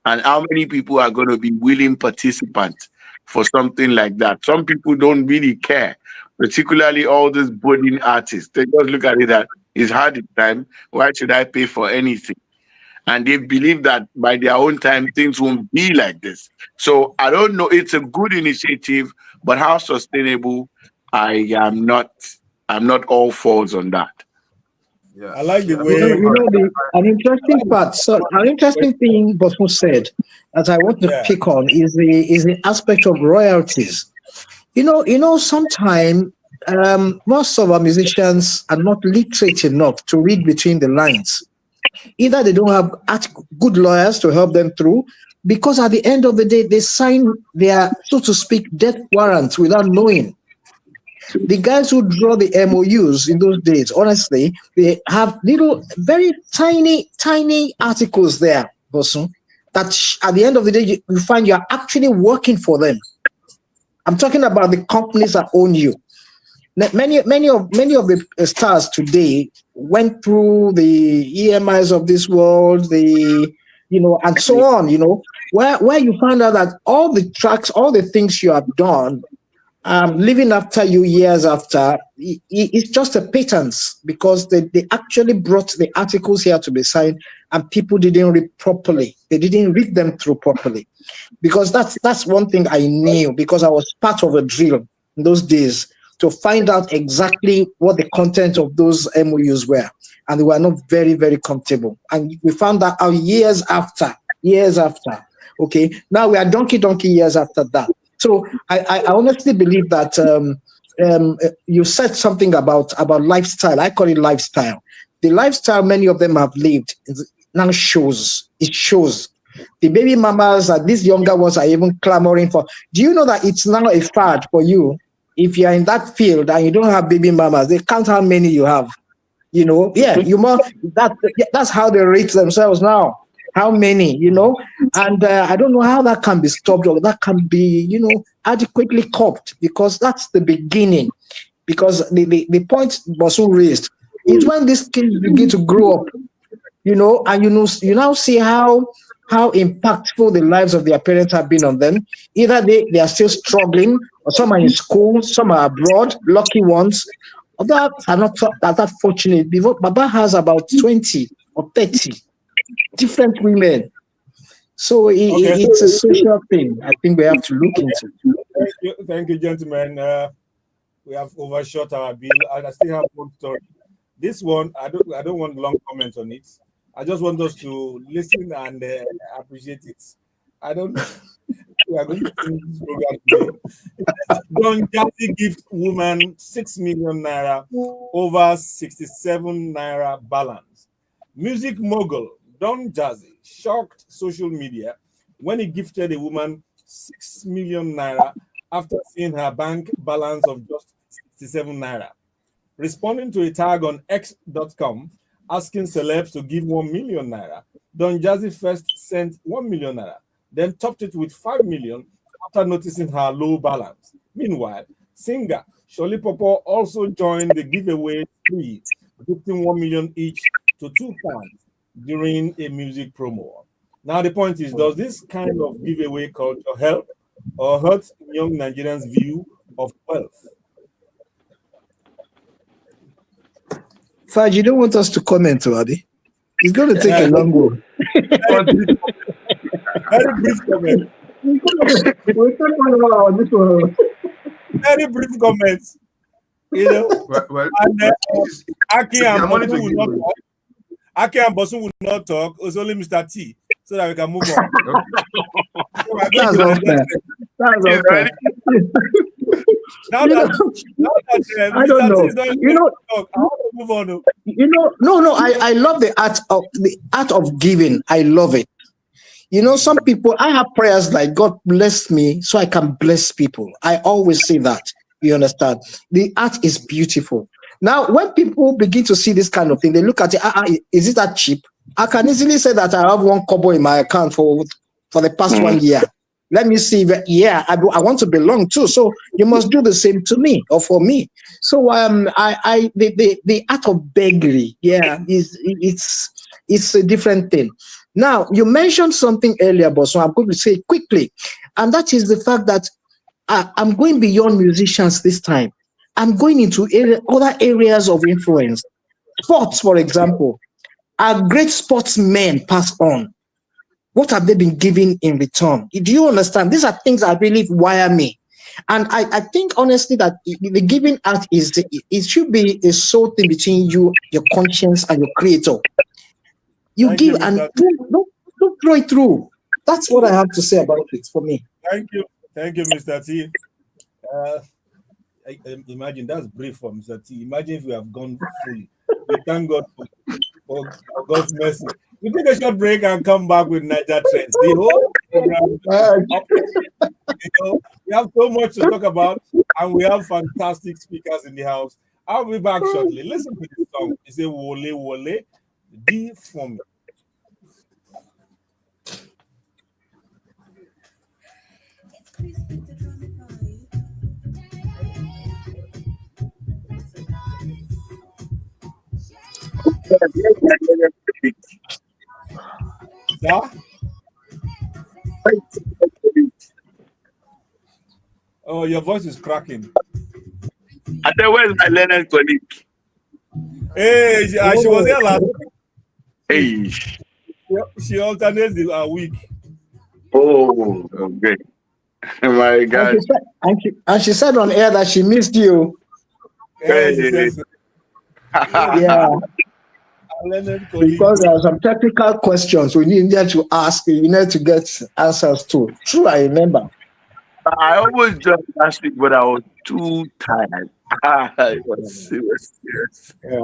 And how many people are going to be willing participants for something like that? Some people don't really care, particularly all these budding artists. They just look at it that it's hard this time. Why should I pay for anything? And they believe that by their own time things won't be like this. So I don't know. It's a good initiative, but how sustainable? I am not. I'm not all falls on that. Yeah, I like the yeah. You know, way. you know the an I interesting like part. So an the interesting thing Bosun said that I want to yeah, pick on is the aspect of royalties. Sometimes most of our musicians are not literate enough to read between the lines. Either they don't have good lawyers to help them through, because at the end of the day, they sign their, so to speak, death warrants without knowing. The guys who draw the MOUs in those days, honestly, they have little, very tiny, tiny articles there, Bosun, that at the end of the day, you find you're actually working for them. I'm talking about the companies that own you. Many of the stars today went through the EMIs of this world, and so on. Where you find out that all the tracks, all the things you have done, living after you years after, it's just a pittance, because they actually brought the articles here to be signed and people didn't read properly. They didn't read them through properly, because that's one thing I knew, because I was part of a drill in those days to find out exactly what the content of those MOUs were, and they were not very, very comfortable. And we found that out years after, years after. Okay, now we are donkey years after that. So I honestly believe that you said something about lifestyle. I call it lifestyle. The lifestyle many of them have lived now shows. It shows. The baby mamas and these younger ones are even clamoring for. Do you know that it's now a fad for you? If you are in that field and you don't have baby mamas, they count how many you have. Yeah, that's how they rate themselves now. How many, and I don't know how that can be stopped or that can be, adequately coped, because that's the beginning. Because the point Bosun raised is when these kids begin to grow up, and you now see how impactful the lives of their parents have been on them. Either they are still struggling, or some are in school, some are abroad, lucky ones. Others are not that fortunate. Baba has about 20 or 30 different women. So Okay. it's a social thing I think we have to look into. Thank you, gentlemen. We have overshot our bill, and I still have one story. This one, I don't want long comments on it. I just want us to listen and appreciate it. I don't. We are going to finish this program today. Don Jazzy gift woman 6 million naira over 67 naira balance. Music mogul Don Jazzy shocked social media when he gifted a woman 6 million naira after seeing her bank balance of just 67 naira. Responding to a tag on X.com asking celebs to give 1 million naira, Don Jazzy first sent 1 million naira, then topped it with 5 million after noticing her low balance. Meanwhile, singer Sholi Popo also joined the giveaway spree, gifting 1 million each to two fans during a music promo. Now, the point is, does this kind of giveaway culture help or hurt young Nigerians' view of wealth? Faj, you don't want us to comment, Abi? It's going to take a long one. Very brief comment. We'll take 1 hour on this one. Very brief comments. Well, And Aki and I'm only Bosun will not thinking. talk. Aki and Bosun will not talk. It's only Mr. T, so that we can move on. So we're going That's to the unfair. next. That's unfair. Now You that I don't Mr. T know. is not going to talk, I want to move on. No. I love the art of giving. I love it. Some people, I have prayers like, God bless me so I can bless people. I always say that. You understand? The art is beautiful. Now, when people begin to see this kind of thing, they look at it, is it that cheap? I can easily say that I have 1 kobo in my account for the past 1 year. Let me see if, I want to belong too. So you must do the same to me or for me. So the art of beggary, it's a different thing. Now, you mentioned something earlier, but so I'm going to say it quickly, and that is the fact that I'm going beyond musicians this time. I'm going into other areas of influence. Sports, for example. Our great sportsmen pass on. What have they been given in return? Do you understand? These are things that really wire me. And I think honestly that the giving art it should be a soul thing between you, your conscience, and your creator. You Thank give you, and Mr. don't throw it through. That's what I have to say about it for me. Thank you, Mr. T. Imagine that's brief for Mr. T. Imagine if we have gone fully. We thank God for God's mercy. We take a short break and come back with Niger Trends. The whole program we have so much to talk about, and we have fantastic speakers in the house. I'll be back shortly. Listen to this song. It's a Wole Wole D for me. Yeah? Oh, your voice is cracking. I said, where's my learned colleague? Hey, she was here last Hey. She alternates the week. Oh, okay. My God. And she said on air that she missed you. Hey, she says, Yeah. Because there are some technical questions we needed to ask, we needed to get answers to. True, I remember. I almost joined last week, but I was too tired. It was serious. Yeah.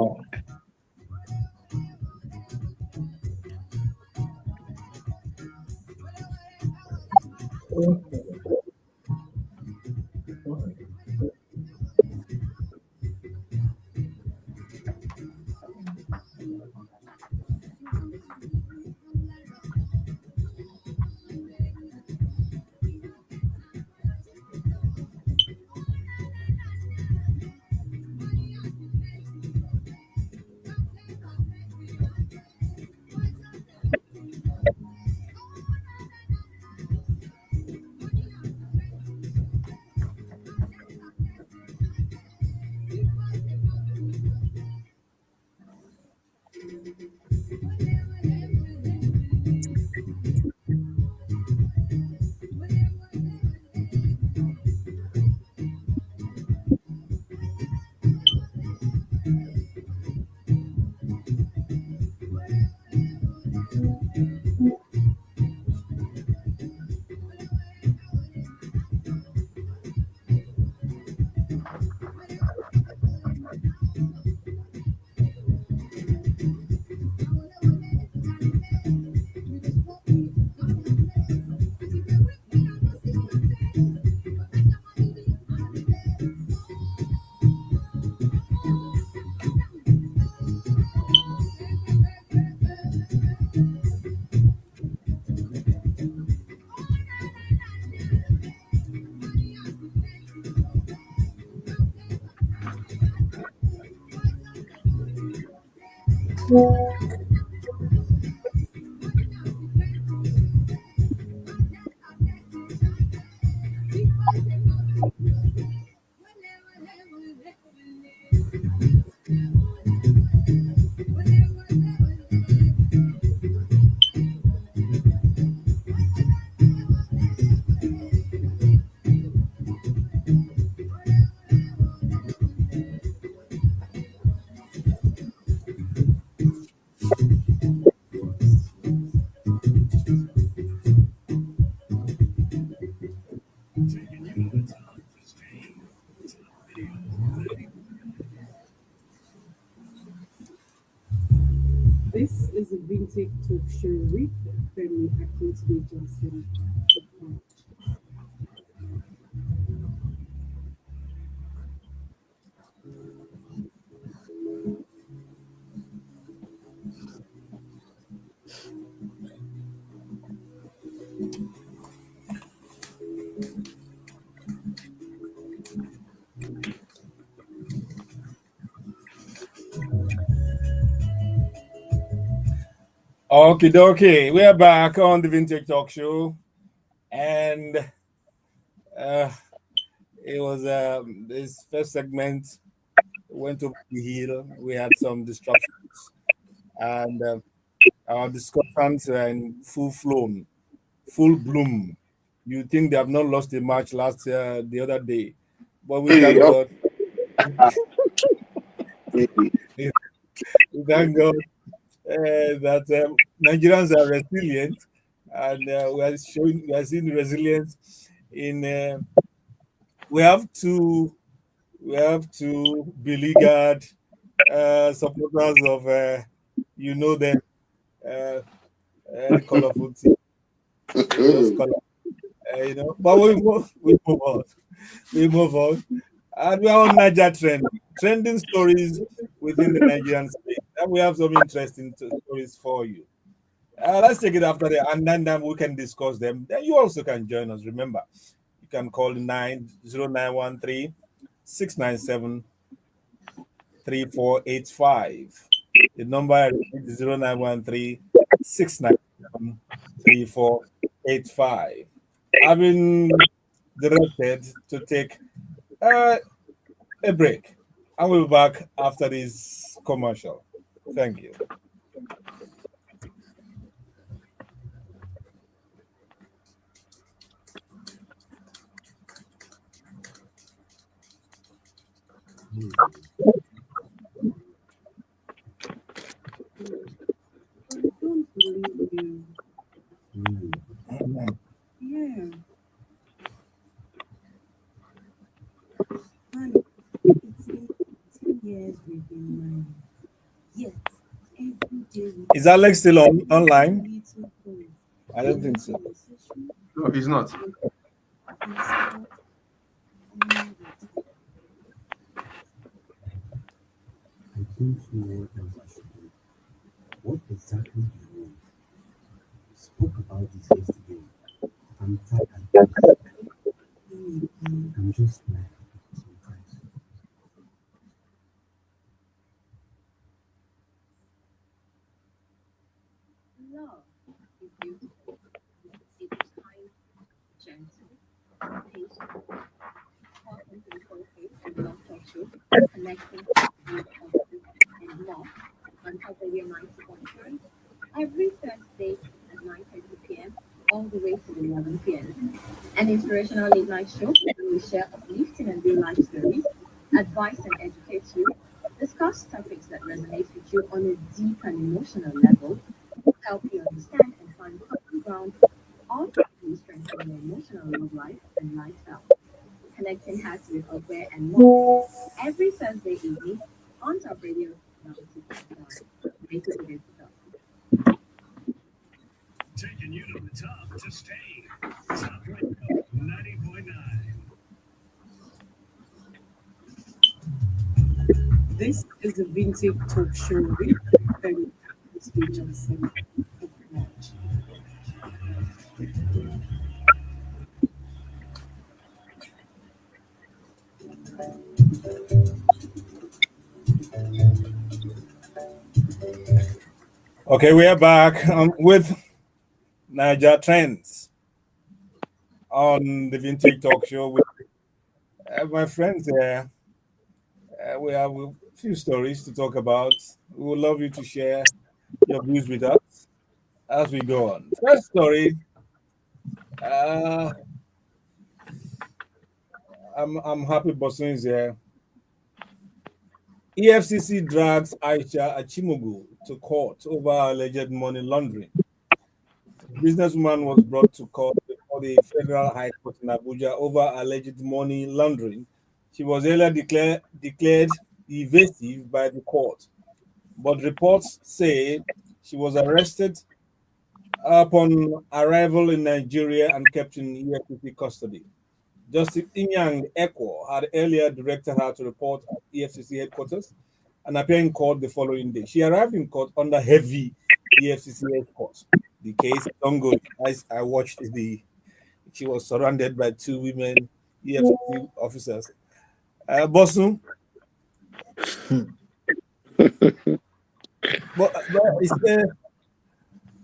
This is a Vintage Talkshow with Femi Akintunde-Johnson. Okay, dokie. We're back on the Vintage Talk Show, and it was this first segment went over the hill. We had some disruptions, and our discussions are in full bloom. You think they have not lost a match the other day, but we Hey, thank oh, God. We thank God that Nigerians are resilient, and we are seeing resilience in. We have to beleaguered supporters of you know them colorful team. They just color, But we move on, and we are on Niger trending stories within the Nigerian space, and we have some interesting stories for you. Let's take it after that, and then we can discuss them. Then you also can join us. Remember, you can call 90913 697 3485. The number is 0913 697 3485. I've been directed to take a break. I will be back after this commercial. Thank you. I don't believe you. Yeah. And it's been 10 years we've been married. Yet, every day we Is Alex still online? little things. I don't think so. Conversation, No, he's not. insult, and I don't know what else I should do. What exactly do you want? We spoke about this yesterday. I'm tired. I'm just tired sometimes. Love is beautiful. It's kind, gentle, patient. Welcome to the showcase and love talk show, connecting with others and more on TopRadio 90.9 every Thursday at 9:30 p.m. all the way to 11 p.m. An inspirational late night show where we share uplifting and real life stories, advice and educate you, discuss topics that resonate with you on a deep and emotional level, help you understand and find common ground, all to strengthen your emotional love life and lifestyle. Connecting hearts with aware and more. Every Thursday evening on Top Radio 92.9. Make it a good start. Taking you to the top to stay. Top Radio 90.9. This is the Vintage Talk Show with Femi Johnson. Okay, we are back with Niger Trends on the Vintage Talk Show with my friends there. We have a few stories to talk about. We would love you to share your views with us as we go on. First story. Uh, I'm happy Bosun is here. EFCC drags Aisha Achimogu to court over alleged money laundering. The businesswoman was brought to court before the Federal High Court in Abuja over alleged money laundering. She was earlier declared evasive by the court, but reports say she was arrested upon arrival in Nigeria and kept in EFCC custody. Justice Inyang Ekwo had earlier directed her to report at EFCC headquarters and appear in court the following day. She arrived in court under heavy EFCC escort. The case is ongoing. I watched she was surrounded by two women EFCC officers. Bosun, but is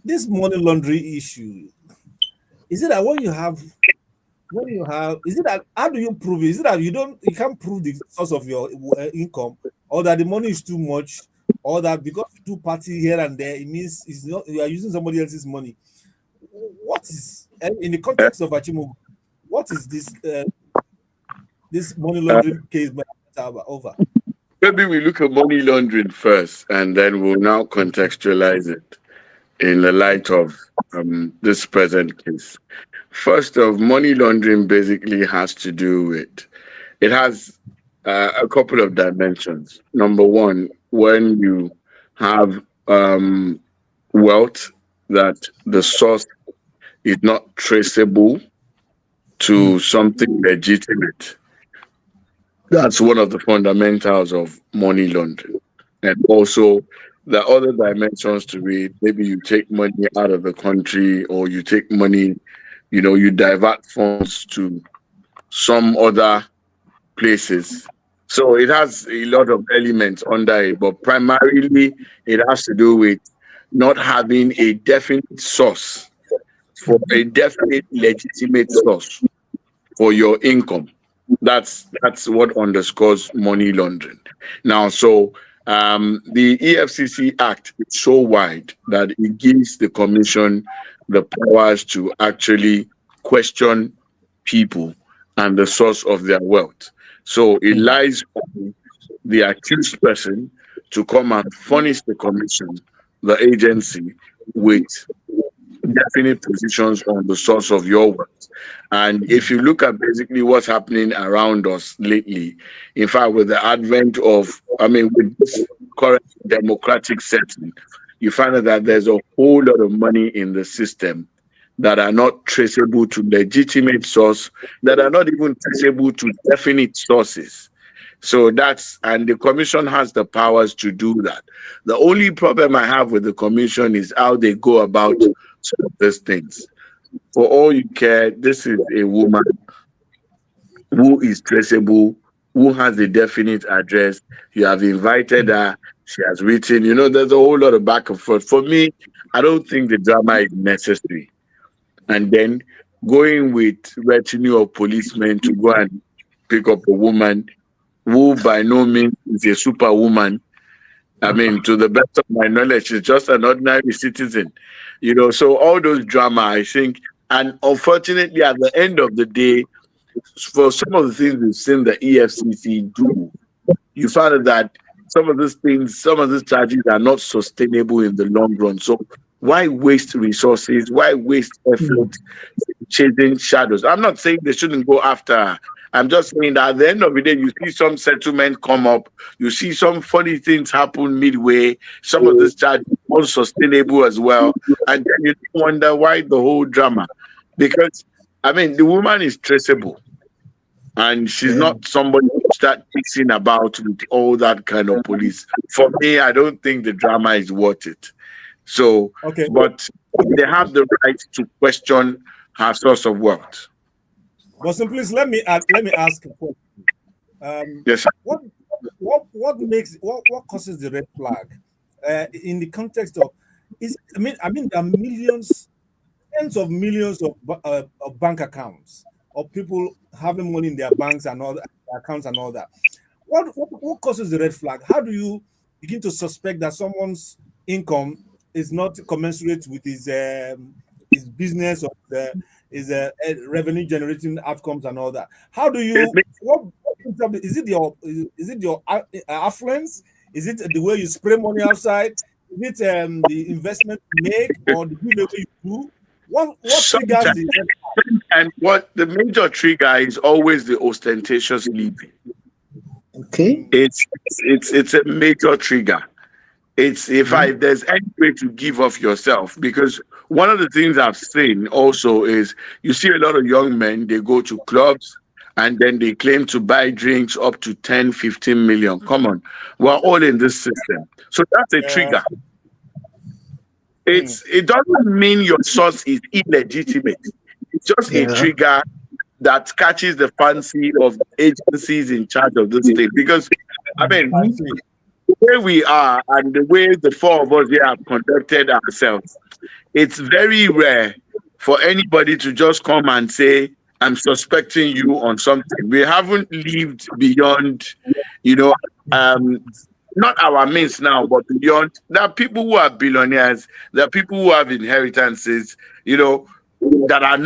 this money laundering issue? Is it that when you have is it that how do you prove it? Is it that you can't prove the source of your income, or that the money is too much, or that because you do party here and there, it means it's not you are using somebody else's money? What is in the context of Achimo? What is this money laundering case over? Maybe we look at money laundering first, and then we'll now contextualize it in the light of this present case. First of money laundering basically has to do with it has a couple of dimensions. Number one, when you have wealth that the source is not traceable to something legitimate, that's one of the fundamentals of money laundering. And also, the other dimensions to it, maybe you take money out of the country, or you take money, you divert funds to some other places. So it has a lot of elements under it, but primarily it has to do with not having a definite source, for a definite legitimate source for your income. That's what underscores money laundering. Now, so the EFCC Act is so wide that it gives the commission the powers to actually question people and the source of their wealth. So it lies on the accused person to come and furnish the commission, the agency, with definite positions on the source of your wealth. And if you look at basically what's happening around us lately, in fact, with the advent of, with this current democratic setting, you find out that there's a whole lot of money in the system that are not traceable to legitimate source, that are not even traceable to definite sources. So and the commission has the powers to do that. The only problem I have with the commission is how they go about some of these things. For all you care, this is a woman who is traceable, who has a definite address. You have invited her, she has written, there's a whole lot of back and forth. For me, I don't think the drama is necessary. And then going with retinue of policemen to go and pick up a woman who by no means is a superwoman. To the best of my knowledge, she's just an ordinary citizen. So all those drama, I think, and unfortunately, at the end of the day, for some of the things we've seen the EFCC do, you find that some of these charges are not sustainable in the long run. So Why waste resources? Why waste effort chasing shadows? I'm not saying they shouldn't go after her. I'm just saying that at the end of the day, you see some settlement come up, you see some funny things happen midway, some of this charge unsustainable as well, and then you wonder why the whole drama. Because I mean, the woman is traceable, and she's not somebody to start fixing about with all that kind of police. For me, I don't think the drama is worth it. So, Okay. but they have the right to question her source of wealth. Bosun, please let me ask a question. Yes, sir. What causes the red flag? In the context of I mean there are millions, tens of millions of bank accounts of people having money in their banks and all accounts and all that. What causes the red flag? How do you begin to suspect that someone's income is not commensurate with his business or his revenue generating outcomes and all that? How do you what is it your affluence? Is it the way you spray money outside? Is it the investment you make or the giveaway you do? What triggers Sometimes, the and what the major trigger is always the ostentatious living. Okay. It's a major trigger. It's if there's any way to give off yourself, because one of the things I've seen also is you see a lot of young men, they go to clubs and then they claim to buy drinks up to 10, 15 million. Come on, we're all in this system. So that's a trigger. It doesn't mean your source is illegitimate. It's just a trigger that catches the fancy of the agencies in charge of this thing. Because I mean, the way we are and the way the four of us here have conducted ourselves, it's very rare for anybody to just come and say, I'm suspecting you on something. We haven't lived beyond, not our means now, but beyond. There are people who are billionaires, there are people who have inheritances, that are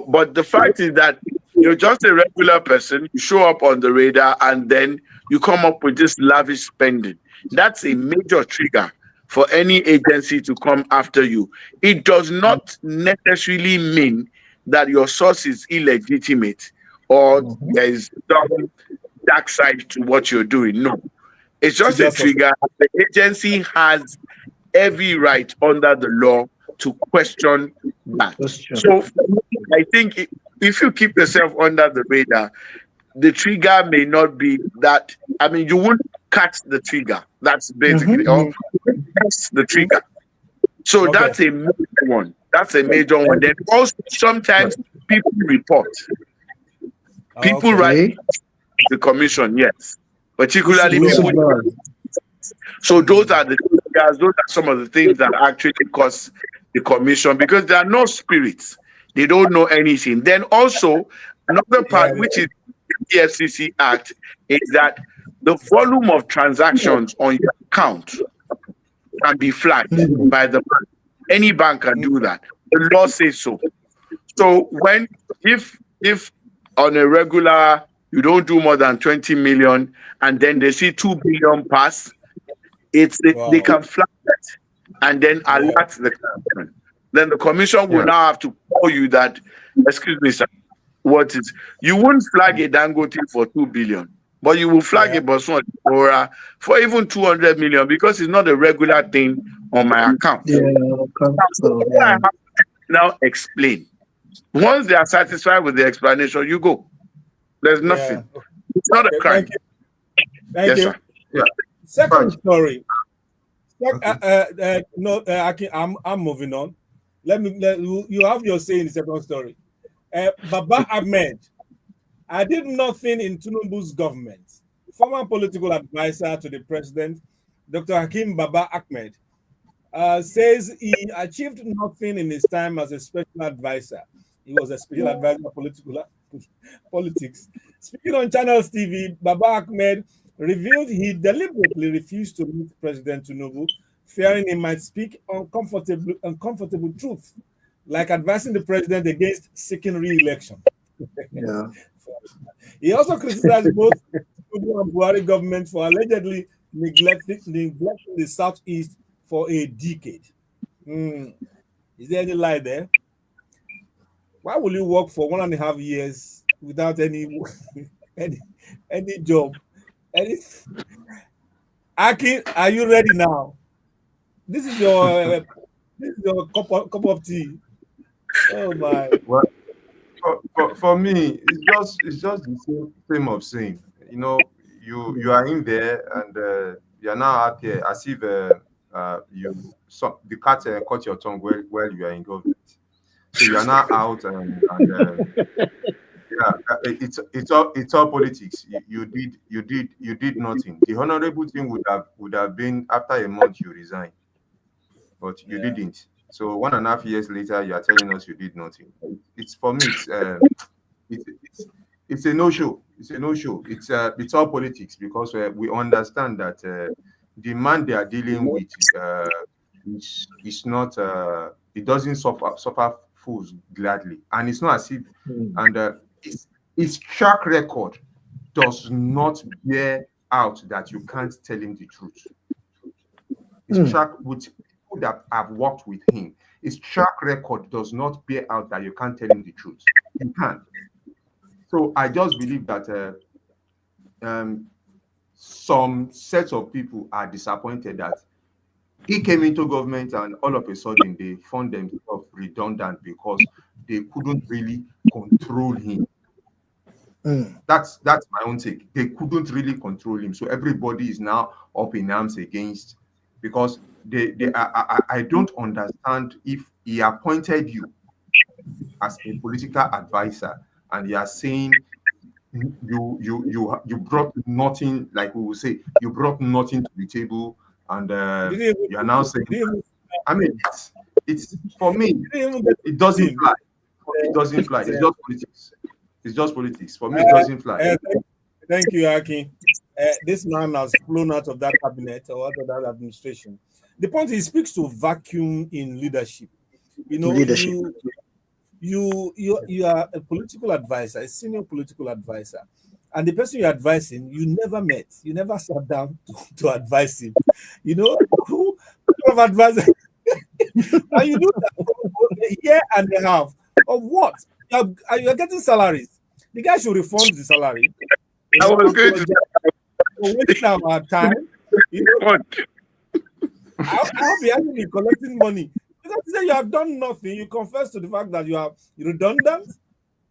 but the fact is that you're just a regular person, you show up on the radar, and then you come up with this lavish spending. That's a major trigger for any agency to come after you. It does not necessarily mean that your source is illegitimate or there is some dark side to what you're doing. No, it's just a trigger. The agency has every right under the law to question that. So I think if you keep yourself under the radar, the trigger may not be that. I mean, you won't catch the trigger. That's basically or press the trigger. So that's a major one. That's a major one. Then also sometimes people report. People write the commission, yes. Particularly people. So those are the triggers, those are some of the things that actually cause the commission, because there are no spirits. They don't know anything. Then also another part, which is the FCC Act, is that the volume of transactions on your account can be flagged by the bank. Any bank can do that. The law says so. So if on a regular you don't do more than 20 million, and then they see 2 billion pass, they can flag that and then alert the commission. Then the commission will now have to call you that, excuse me, sir, what is, you wouldn't flag a Dangote for 2 billion, but you will flag a Bosun for even 200 million because it's not a regular thing on my account. I have to now explain. Once they are satisfied with the explanation, you go. There's nothing. It's not a crime. Thank you. Sir. Yeah. Second story. I'm moving on. You have your say in the second story. Baba Ahmed, I did nothing in Tinubu's government. Former political advisor to the president, Dr. Hakim Baba Ahmed, says he achieved nothing in his time as a special advisor. He was a special advisor for politics. Speaking on Channels TV, Baba Ahmed revealed he deliberately refused to meet President Tinubu, fearing he might speak uncomfortable truth, like advising the president against seeking re-election. He also criticized both Tinubu and Buhari government for allegedly neglecting the Southeast for a decade. Hmm. Is there any lie there? Why will you work for 1.5 years without any any any job? Any Aki, are you ready now? This is your cup of tea. Oh my. Well, for me, it's just the same of saying. You know, you are in there and you are now out here as if the cat caught your tongue while you are in government. So you are now out and yeah, it's all politics. You did nothing. The honorable thing would have been after a month you resign, but you Yeah. didn't. So 1.5 years later, you are telling us you did nothing. It's for me. It's a no show. It's a no show. It's all politics because we understand that the man they are dealing with is not it doesn't suffer fools gladly, and it's not as if and his track record does not bear out that you can't tell him the truth. His track with people that have worked with him, his track record does not bear out that you can't tell him the truth. You can't. So I just believe that some sets of people are disappointed that he came into government and all of a sudden they found themselves redundant because they couldn't really control him. That's my own take. They couldn't really control him, so everybody is now up in arms against because I don't understand if he appointed you as a political advisor and you are saying you brought nothing, like we will say, you brought nothing to the table, and You didn't even, you are now saying, you didn't I mean, it's for me, you didn't even get it doesn't him. fly. It doesn't fly. It's Yeah. just politics. It's just politics. For me, it doesn't fly. Thank you, Aki. This man has flown out of that cabinet or out of that administration. The point is, he speaks to vacuum in leadership. You know, Leadership. you are a political advisor, a senior political advisor, and the person you're advising, you never met, you never sat down to advise him. You know, who kind of advisor? And you do that for a year and a half of what? You're getting salaries. The guy should refund the salary. I was going to Wasting our time. You know, what? I'll be actually collecting money. Because you say you have done nothing, you confess to the fact that you are redundant,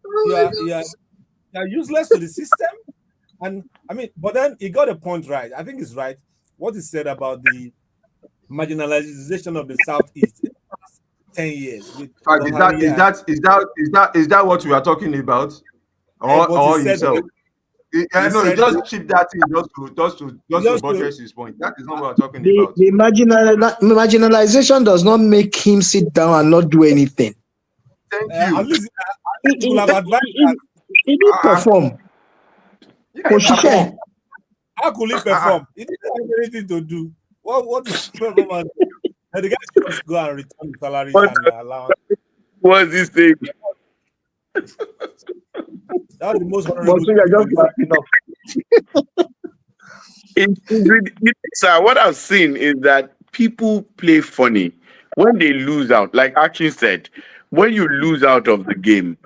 you are useless to the system. And I mean, but then he got a point right. I think it's right what he said about the marginalization of the southeast in the past 10 years with In fact, is that what we are talking about, but he or said himself? I know he said just chip that in just to just to, buttress his point. That is not what we're talking The, about. the marginalization does not make him sit down and not do anything. Thank at you. least He, people have advised that. he did perform. Yeah, Kò ṣiṣẹ́. How could he perform? He didn't have anything to do. What is performance? And the guy should just go and return the salaries What and allowance. was this thing? That's the most But honorable so you're thing just laughing off. Sir, what I've seen is that people play funny when they lose out. Like Akin said, when you lose out of the game,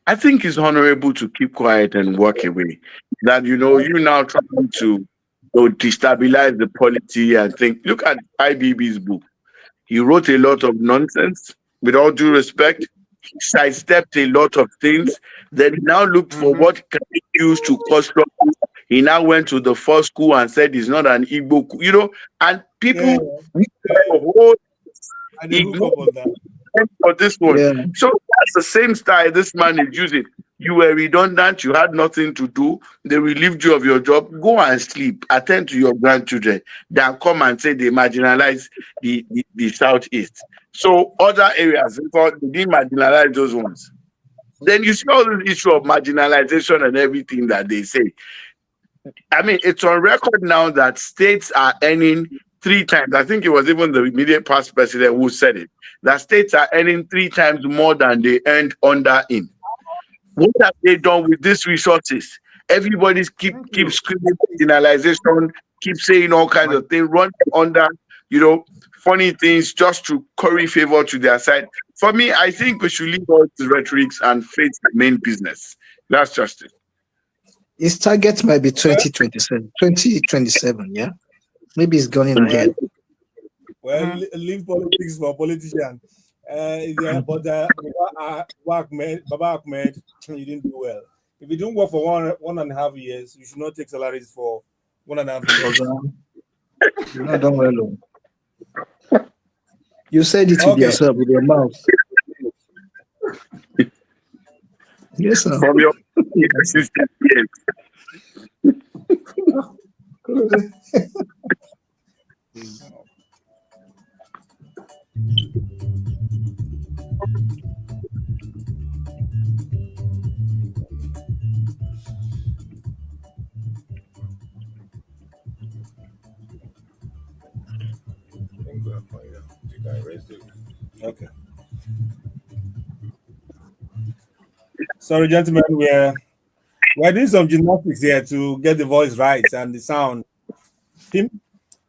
I think it's honorable to keep quiet and walk away. That you now trying to destabilize the polity and think. Look at IBB's book. He wrote a lot of nonsense. With all due respect, sidestepped a lot of things. Then he now looked for what can he use to cause trouble. He now went to the first school and said he's not an Igbo, and people I didn't hook up on that. for this one. Yeah. So that's the same style this man is using. You were redundant, you had nothing to do, they relieved you of your job. Go and sleep, attend to your grandchildren, then come and say they marginalize the southeast. So other areas, they didn't marginalize those ones. Then you see all the issue of marginalization and everything that they say. I mean, it's on record now that states are earning 3 times. I think it was even the immediate past president who said it. That states are earning 3 times more than they earned under him. What have they done with these resources? Everybody keep screaming marginalization, keep saying all kinds of things, run under, funny things just to curry favor to their side. For me, I think we should leave all the rhetorics and face the main business. That's just it. His target might be 2027. 2027, yeah? Maybe he's going ahead. Well, leave politics for politicians. Yeah, but Baba Ahmed, you didn't do well. If you don't work for 1.5 years, you should not take salaries for 1.5 years. You're not done well. You said it with yourself, with your mouth. Yes, sir. From your assistant, Okay. Sorry, gentlemen, we're doing some gymnastics here to get the voice right and the sound. Tim?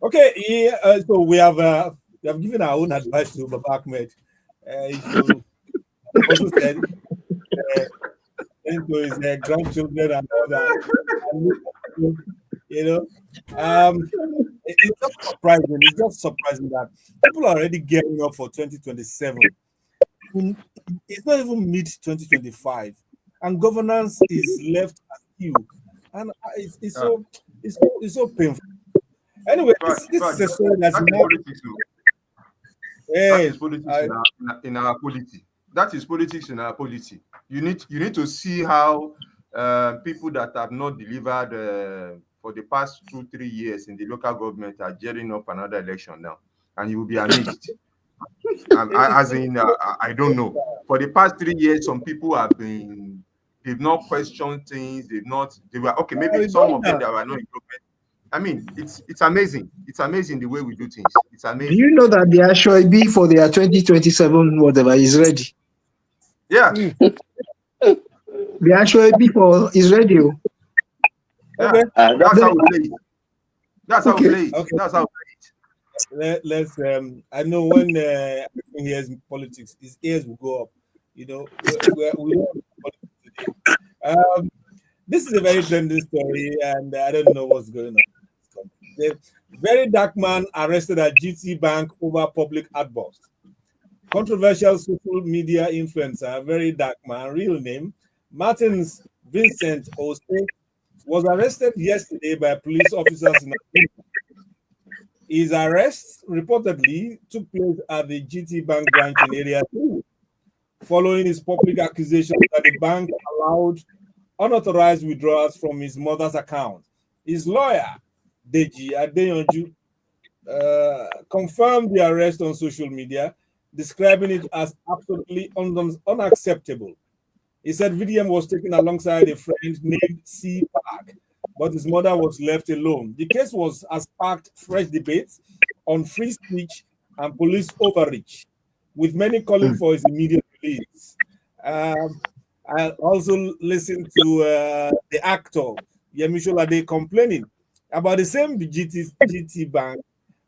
Okay, so we have given our own advice to Baba Ahmed. Also said into his grandchildren and all that. It's just surprising. It's just surprising that people are already gearing up for 2027. It's not even mid 2025, and governance is left askew, and it's so painful. Anyway, this is a story that's politics. That is politics in our polity. That is politics in our polity. You need to see how people that have not delivered for the past 2-3 years in the local government are gearing up another election now, and you will be amazed. I don't know. For the past 3 years, some people they've not questioned things. They were okay. Maybe some of them that were not improvement. I mean, it's amazing. It's amazing the way we do things. It's amazing. Do you know that the actual B for their 2027 whatever is ready? Yeah. The actual B for is ready. Yeah. Okay. That's how we play it. That's how we play it. Okay. That's how we play it. Let's I know when he hears politics, his ears will go up. We don't politics today. This is a very trending story, and I don't know what's going on. The very dark man arrested at GT Bank over public outburst. Controversial social media influencer, very dark man, real name, Martins Vincent Ose, was arrested yesterday by police officers in Akintunde. His arrest reportedly took place at the GT Bank branch in Area 2, following his public accusation that the bank allowed unauthorized withdrawals from his mother's account. His lawyer, Deji Adeyonju, confirmed the arrest on social media, describing it as absolutely unacceptable. He said VDM was taken alongside a friend named C. Park, but his mother was left alone. The case has sparked fresh debates on free speech and police overreach, with many calling for his immediate release. I also listened to the actor Yemi Sholade complaining about the same GT Bank.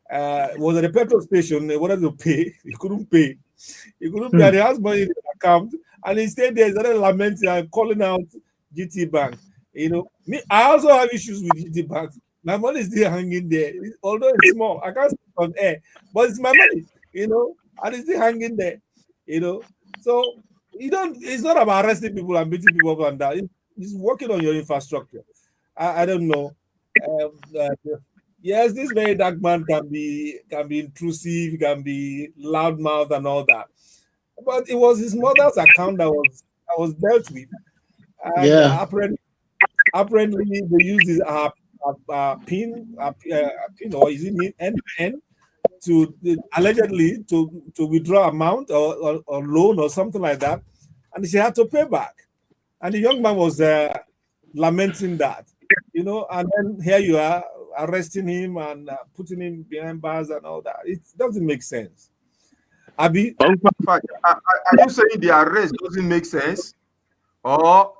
Was at the petrol station. They wanted to pay. He couldn't pay. He couldn't pay. And he has money in the account, and he stayed there. He started lamenting and calling out GT Bank. Me, I also have issues with GT Bank. My money is still hanging there, although it's small. I can't speak on air, but it's my money. And it's still hanging there. So It's not about arresting people and beating people up and down. It's working on your infrastructure. I don't know. Yes, this very dark man can be intrusive, can be loudmouth and all that. But it was his mother's account that was dealt with. And apparently they used his pin, or is it N to allegedly to withdraw amount or loan or something like that, and she had to pay back. And the young man was lamenting that, and then here you are arresting him and putting him behind bars and all that. It doesn't make sense. Abi, are you saying the arrest doesn't make sense, or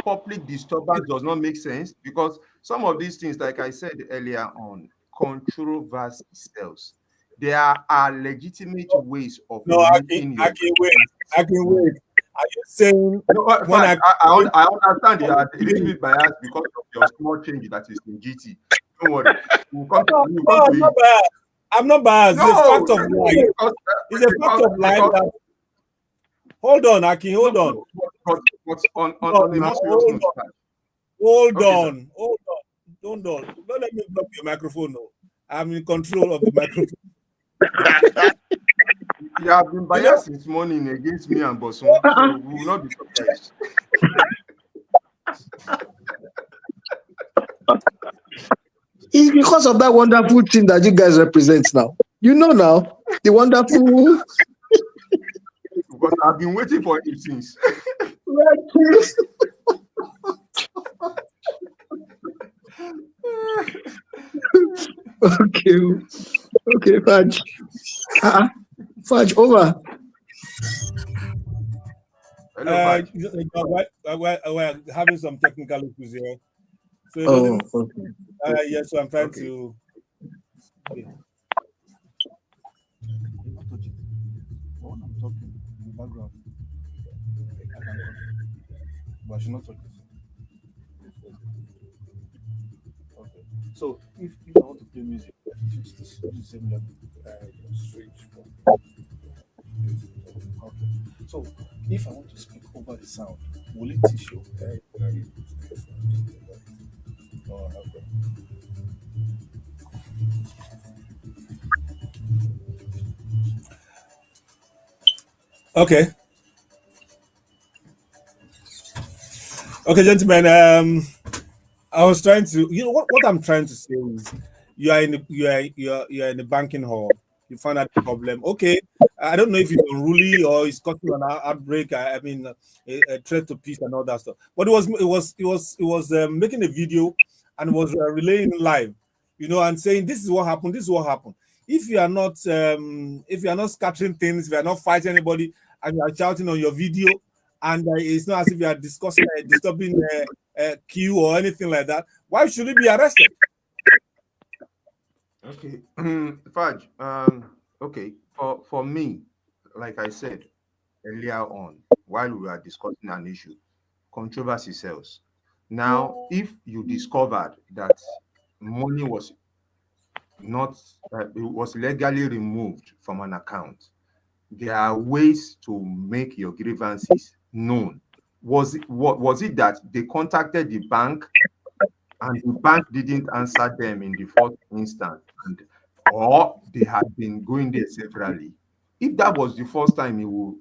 public disturbance does not make sense? Because some of these things, like I said earlier on, controversy sells. There are legitimate ways of No, making your I can wait. I can wait. Are you saying no, when fine. I understand you are a little bit biased because of your small change that is in GT. Don't worry. We'll come to, we'll come to I'm not it. biased. I'm not biased. It's a No, fact of life. because, It's a fact of life because that. Hold on, Aki. Hold on. no, but on Hold a on. more serious Hold note, on. fine. Hold Okay, sir. on. Hold on. Don't let me block your microphone. No, I'm in control of the microphone. You have been biased since morning against me and Bosun, so we will not be surprised. It's because of that wonderful team that you guys represent now. You know now, the wonderful Because I've been waiting for it since. Okay, okay, Fudge. Fudge, over. Hello, Fudge. We're having some technical issues here. So it Oh, doesn't. okay. Yes, so I'm trying Okay. to. Yeah. When I'm talking in the background, I can talk, but I should not talk. Okay. So if I want to play music, use the same switch. Okay. So if I want to speak over the sound, will it tissue? Oh, okay. Okay. Okay, gentlemen. I was trying to. You know what I'm trying to say is, you are in the banking hall. You find out the problem. Okay. I don't know if it's unruly or it's causing an outbreak. I mean, a threat to peace and all that stuff. But it was making a video and was relaying live, and saying this is what happened. This is what happened. If you are not scattering things, if you are not fighting anybody, and you are shouting on your video, and it's not as if you are discussing disturbing queue or anything like that, why should he be arrested? Okay. Fudge. Okay. For me, like I said earlier on, while we were discussing an issue, controversy sells. Now, if you discovered that money was not it was legally removed from an account, there are ways to make your grievances known. Was it that they contacted the bank and the bank didn't answer them in the first instance, or they had been going there severally? If that was the first time he will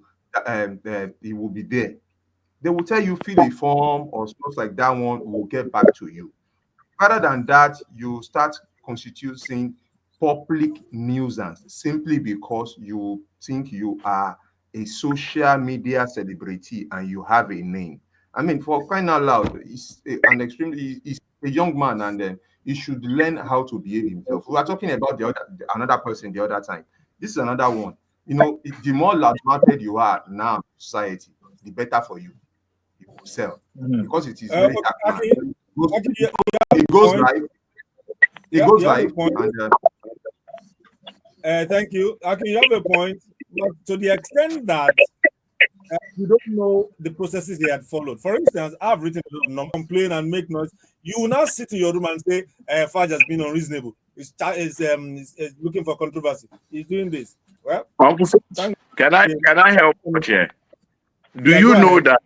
be there, they will tell you fill a form or stuff like that. One will get back to you. Rather than that, you start constituting public nuisance simply because you think you are a social media celebrity and you have a name. I mean, for crying out loud, he's a young man, and he should learn how to behave himself. We are talking about another person the other time. This is another one. The more loud-mouthed you are now in society, the better for you. You will sell because it is very dark man. Aki, you have It a goes point. live. It Yeah, goes you have a live, point. and Thank you. Aki, you have a point. But to the extent that you don't know the processes they had followed. For instance, I've written a lot of complain and make noise. You will now sit in your room and say, Fudge has been unreasonable. He's looking for controversy. He's doing this. Well, thank Can I help out here? Do Yeah, you go know ahead. that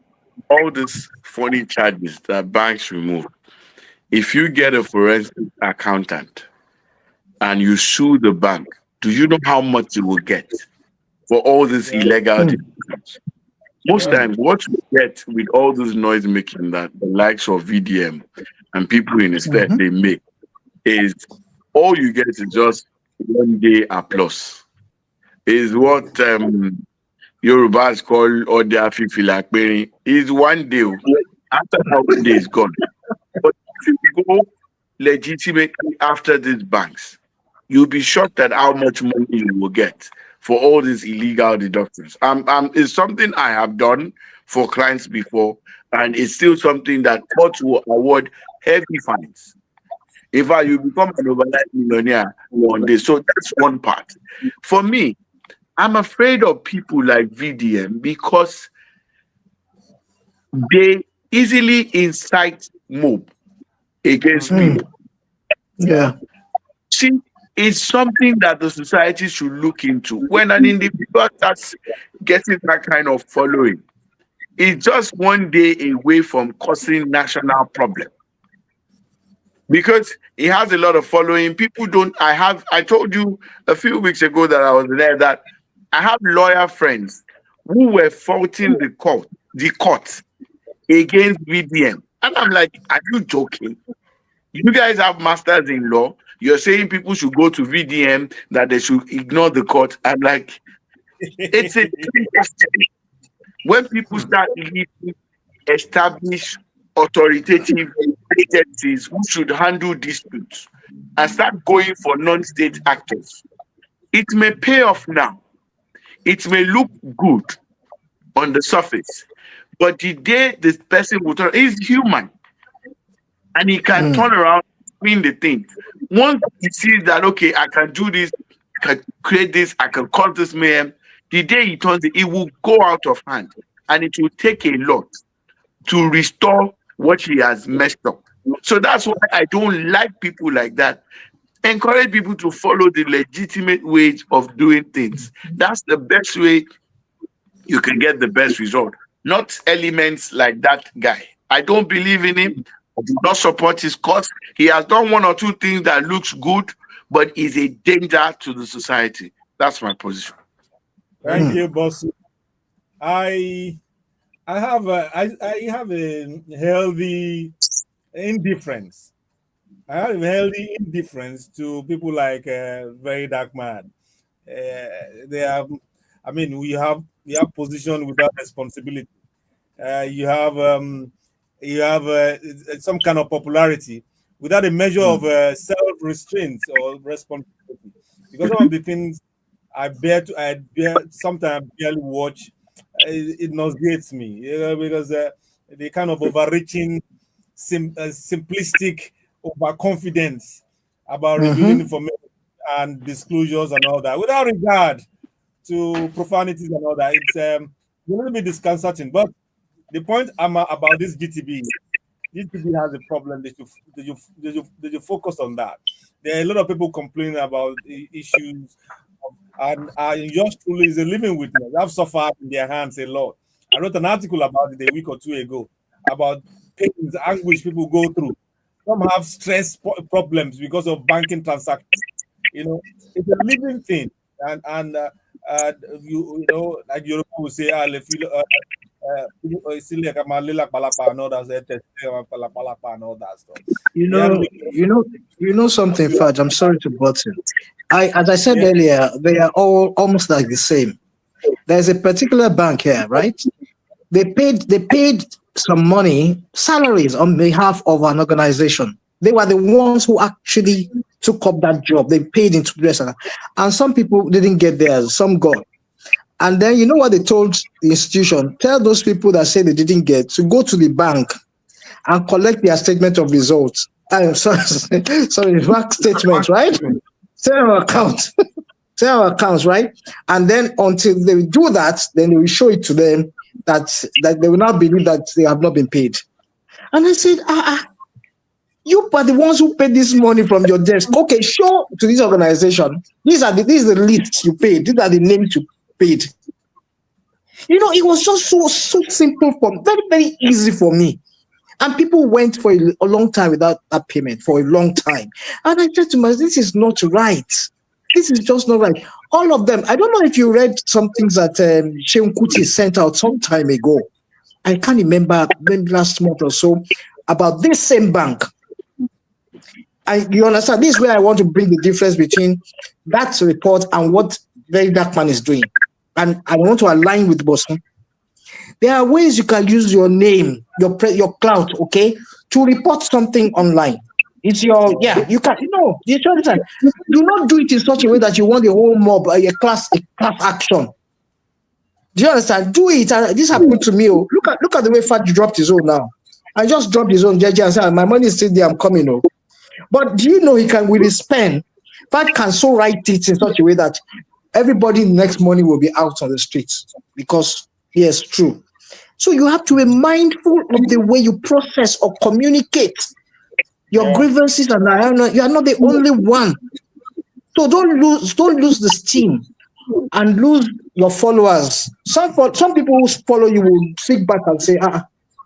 all these funny charges that banks remove, if you get a forensic accountant and you sue the bank, do you know how much you will get for all these Yeah. illegal deductions? Most Yeah. times, what you get with all this noise making that the likes of VDM and people in the state they make is all you get is just 1 day applause. Is what Yorubas call Odia Fifilakberi. Is 1 day. After that 1 day is gone. But if you go legitimately after these banks, you'll be shocked at how much money you will get for all these illegal deductions. It's something I have done for clients before, and it's still something that courts will award heavy fines. In fact, you become an overnight millionaire on this. So that's one part. For me, I'm afraid of people like VDM because they easily incite mob against people. Yeah. See, it's something that the society should look into. When an individual starts getting that kind of following, it's just one day away from causing national problem. Because he has a lot of following. People don't. I told you a few weeks ago that I was there that I have lawyer friends who were faulting the court against VDM. And I'm like, are you joking? You guys have masters in law. You're saying people should go to VDM, that they should ignore the court. I'm like, it's a when people start leaving established authoritative agencies who should handle disputes and start going for non-state actors. It may pay off now. It may look good on the surface, but the day this person will turn, he's human and he can turn around, spin the thing. Once he sees that, okay, I can do this, I can create this, I can cause this mayhem, the day he turns it will go out of hand and it will take a lot to restore what he has messed up. So that's why I don't like people like that. Encourage people to follow the legitimate ways of doing things. That's the best way you can get the best result. Not elements like that guy. I don't believe in him. I do not support his cause. He has done one or two things that looks good, but is a danger to the society. That's my position. Thank you, Bosun. I have a healthy indifference. I have a healthy indifference to people like Very Dark Man. They have, I mean, we have position without responsibility. You have some kind of popularity without a measure of self-restraint or responsibility. Because some of the things I sometimes barely watch. It nauseates me, because the kind of overreaching, simplistic overconfidence about revealing information and disclosures and all that, without regard to profanities and all that. It's a little bit disconcerting. But the point about this GTB has a problem. They should focus on that. There are a lot of people complaining about the issues, and yours truly is a living witness. I've suffered in their hands a lot. I wrote an article about it a week or two ago about pains, anguish people go through. Some have stress problems because of banking transactions. It's a living thing, and you know, like Yoruba will say, and all that stuff. You know something, Fudge. I'm sorry to butt in. As I said earlier, they are all almost like the same. There's a particular bank here, right? They paid some money, salaries on behalf of an organization. They were the ones who actually took up that job. They paid into the and some people didn't get theirs, some got. And then you know what they told the institution? Tell those people that say they didn't get to go to the bank and collect their statement of results. Sorry, bank statement, right? Sell accounts, right? And then until they do that, then they will show it to them that they will not believe that they have not been paid. And I said, you are the ones who paid this money from your desk. Okay, show to this organization. This is the list you paid. These are the names you paid. It was just so simple, very, very easy for me. And people went for a long time without that payment, for a long time. And I said to myself, this is not right. This is just not right. All of them. I don't know if you read some things that Sheun Kuti sent out some time ago. I can't remember, maybe last month or so, about this same bank. You understand? This is where I want to bring the difference between that report and what Very Dark Man is doing. And I want to align with Bosun. There are ways you can use your name, your clout, okay, to report something online. It's your, you can, you understand. Do not do it in such a way that you want the whole mob, a class action. Do you understand? Do it. This happened to me. Look at the way Fat dropped his own now. I just dropped his own JJ and said, my money is still there, I'm coming. But do you know he can, with his pen, in fact, can so write it in such a way that everybody next morning will be out on the streets because yes, true. So you have to be mindful of the way you process or communicate your grievances, and you are not the only one. So don't lose the steam and lose your followers. Some people who follow you will speak back and say,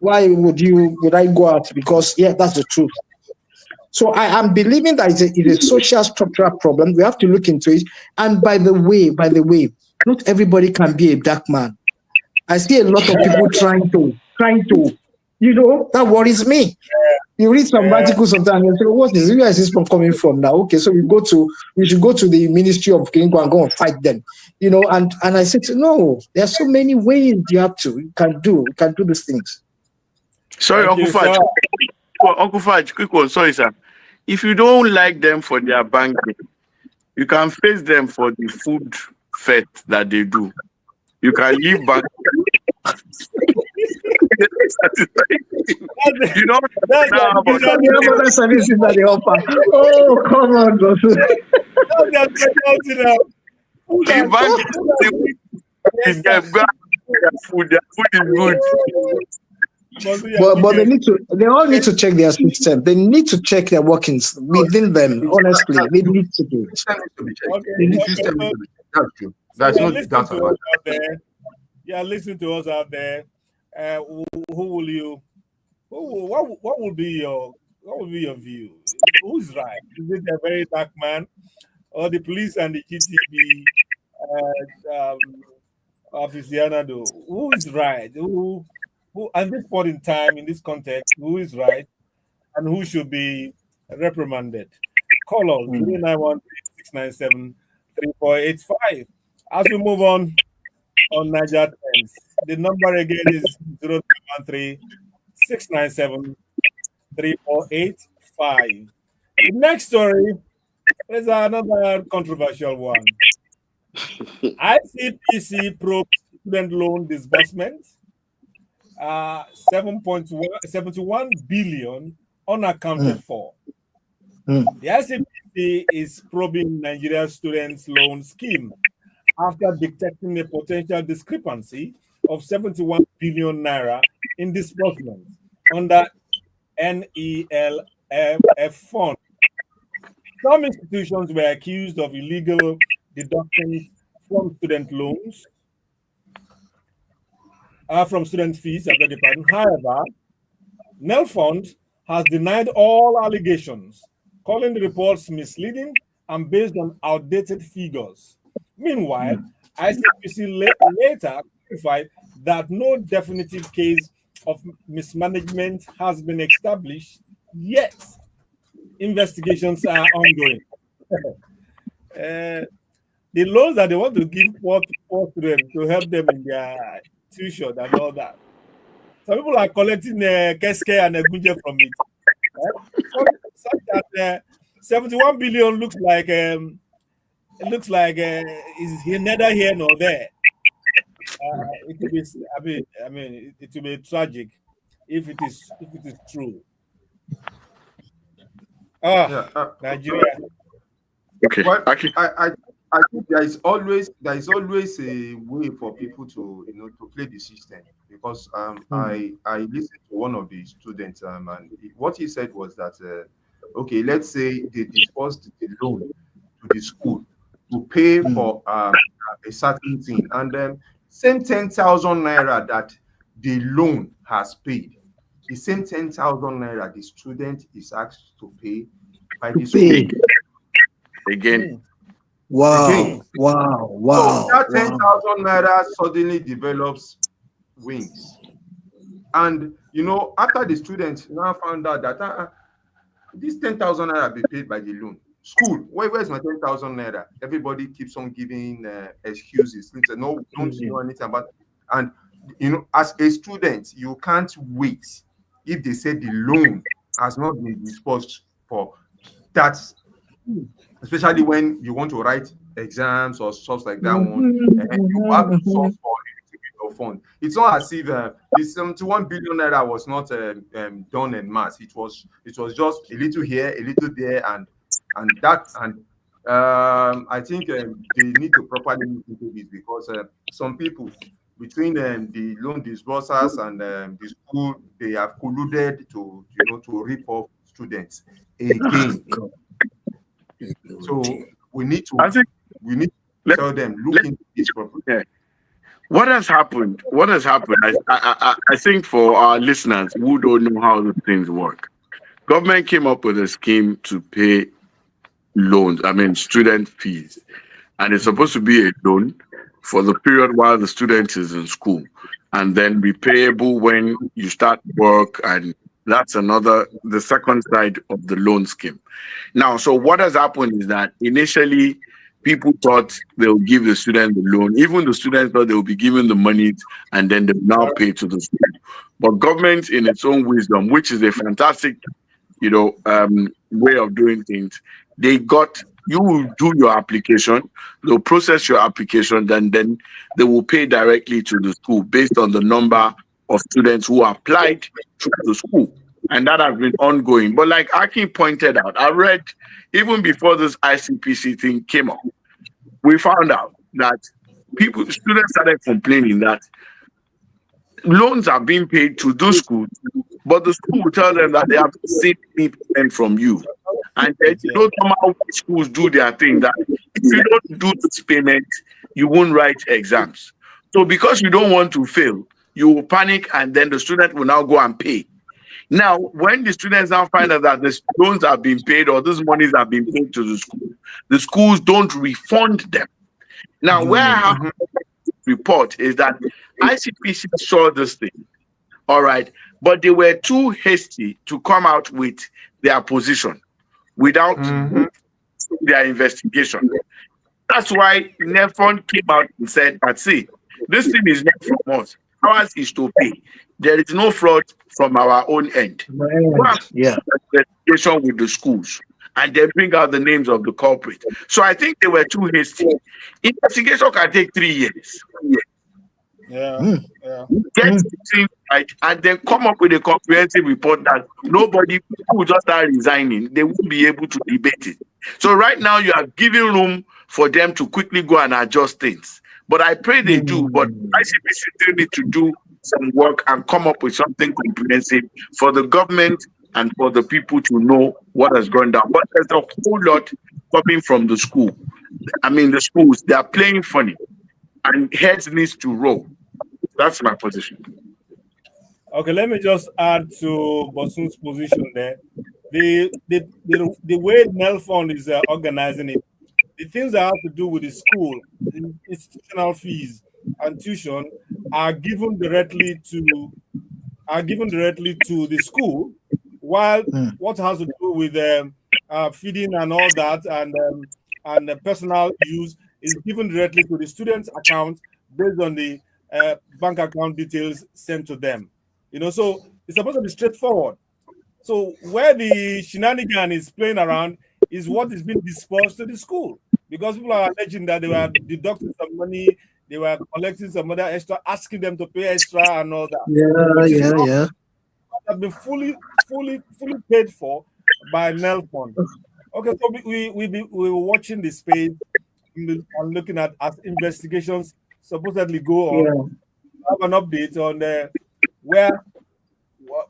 why would I go out? Because yeah, that's the truth. So I am believing that it's a social structural problem. We have to look into it. And by the way, not everybody can be a dark man. I see a lot of people trying to, that worries me. You read some articles sometimes and say, where is this from coming from now? Okay, so we should go to the Ministry of Kinko and go and fight them. And I said, no, there are so many ways you can do these things. Sorry, Uncle Fudge, quick one. Sorry, sir. If you don't like them for their banking, you can face them for the food fete that they do. You can leave back. You know, that's services that they offer. Oh, come on, Bosun. Their food is good. But they all need to check their system. They need to check their workings within them. Honestly, they need to do it. That's true. That's not that's out there. Yeah, listen to us out there. What will be your view? Who's right? Is it a very dark man, or the police and the GTB aficionado? Who is right? Who at this point in time, in this context, who is right and who should be reprimanded? Call us 0913-697-3485. As we move on Niger Trends, the number again is 0913-697-3485. The next story is another controversial one. ICPC probes student loan disbursements. 7.71 billion unaccounted for. The ICPC is probing Nigeria's students' loan scheme after detecting a potential discrepancy of 71 billion naira in disbursements under NELF fund. Some institutions were accused of illegal deductions from student loans. From student fees, I beg your pardon. However, NEL Fund has denied all allegations, calling the reports misleading and based on outdated figures. Meanwhile, ICPC later clarified that no definitive case of mismanagement has been established yet. Investigations are ongoing. The loans that they want to give poor students to help them in their tuition and all that. Some people are collecting Keske and Gunje from it. Right? Such that 71 billion looks like is neither here nor there. It will be, it will be tragic if it is true. Nigeria. Okay. Well, I think there is always a way for people to to play the system, because I listened to one of the students and what he said was that okay, let's say they disbursed the loan to the school to pay for a certain thing, and then same 10,000 naira that the loan has paid, the same 10,000 naira the student is asked to pay by the school again. Wow. So that 10,000 naira suddenly develops wings. And after the student now found out that this 10,000 naira be paid by the loan. School, where's my 10,000 naira? Everybody keeps on giving excuses. No, don't know anything about it. And as a student, you can't wait if they say the loan has not been disbursed for that, especially when you want to write exams or stuff like that one, and you have to solve for a little bit for fun. It's not as if the 71 billion naira was not done en mass. It was just a little here, a little there, and I think they need to properly look into this, because some people between the loan disbursers and the school, they have colluded to to rip off students again. So we need I think to tell them, look into this properly. yeah. What has happened? I think for our listeners who don't know how the things work, government came up with a scheme to pay loans. I mean, student fees, and it's supposed to be a loan for the period while the student is in school, and then be payable when you start work, and that's the second side of the loan scheme. Now, so what has happened is that initially people thought they'll give the student the loan. Even the students thought they'll be given the money and then they'll now pay to the school. But government, in its own wisdom, which is a fantastic, way of doing things, you will do your application, they'll process your application, then they will pay directly to the school based on the number of students who applied to the school. And that has been ongoing. But like Aki pointed out, I read even before this ICPC thing came up, we found out that students started complaining that loans are being paid to those schools, but the school will tell them that they have saved 80% from you. And then you don't know how schools do their thing, that if you don't do this payment, you won't write exams. So because you don't want to fail, you will panic, and then the student will now go and pay. Now, when the students now find out that the loans have been paid or these monies have been paid to the schools don't refund them. Now, where I have to report is that ICPC saw this thing, all right, but they were too hasty to come out with their position without their investigation. That's why NEFON came out and said, but see, this thing is not from us. Ours is to pay. There is no fraud from our own end. Yeah. Investigation with the schools, and then bring out the names of the culprit. So I think they were too hasty. Investigation can take 3 years. Yeah. Get things right, and then come up with a comprehensive report that nobody will just start resigning. They won't be able to debate it. So right now you are giving room for them to quickly go and adjust things. But I pray they do. But ICPC still need to do some work and come up with something comprehensive for the government and for the people to know what has gone down. But there's a whole lot coming from the school. I mean, the schools, they are playing funny, and heads needs to roll. That's my position. Okay, let me just add to Bosun's position there. The way NELFON is organizing it, the things that have to do with the school, the institutional fees and tuition are given directly to the school, while what has to do with feeding and all that and the personal use is given directly to the student's account based on the bank account details sent to them. So it's supposed to be straightforward. So where the shenanigan is playing around is what is being dispersed to the school, because people are alleging that they were deducting some money, they were collecting some other extra, asking them to pay extra and all that. Yeah. Have been fully paid for by NELFON. Okay, so we were watching the space and looking at as investigations supposedly go on. Yeah. Have an update on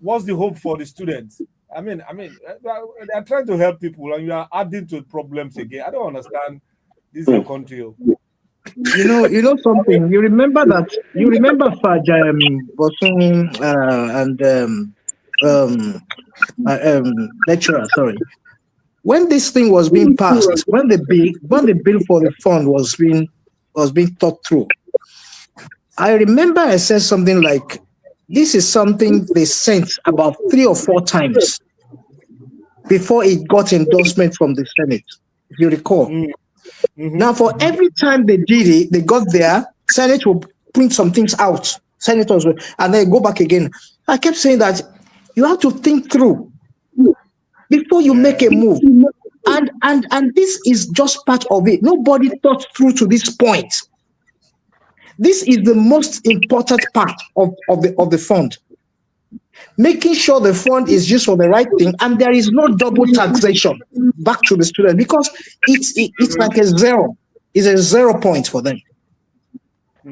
what's the hope for the students. I mean, they are trying to help people, and you are adding to problems again. I don't understand this country. You know something. You remember Faj, Bosun, and lecturer. Sorry, when this thing was being passed, when the bill for the fund was being thought through, I remember I said something like, "This is something they sent about 3 or 4 times before it got endorsement from the Senate, if you recall." Now, for every time they did it, they got there, Senate will print some things out, senators will, and then go back again. I kept saying that you have to think through before you make a move. And this is just part of it. Nobody thought through to this point. This is the most important part of the fund. Making sure the fund is used for the right thing and there is no double taxation back to the student, because it's like a zero. It's a 0 point for them.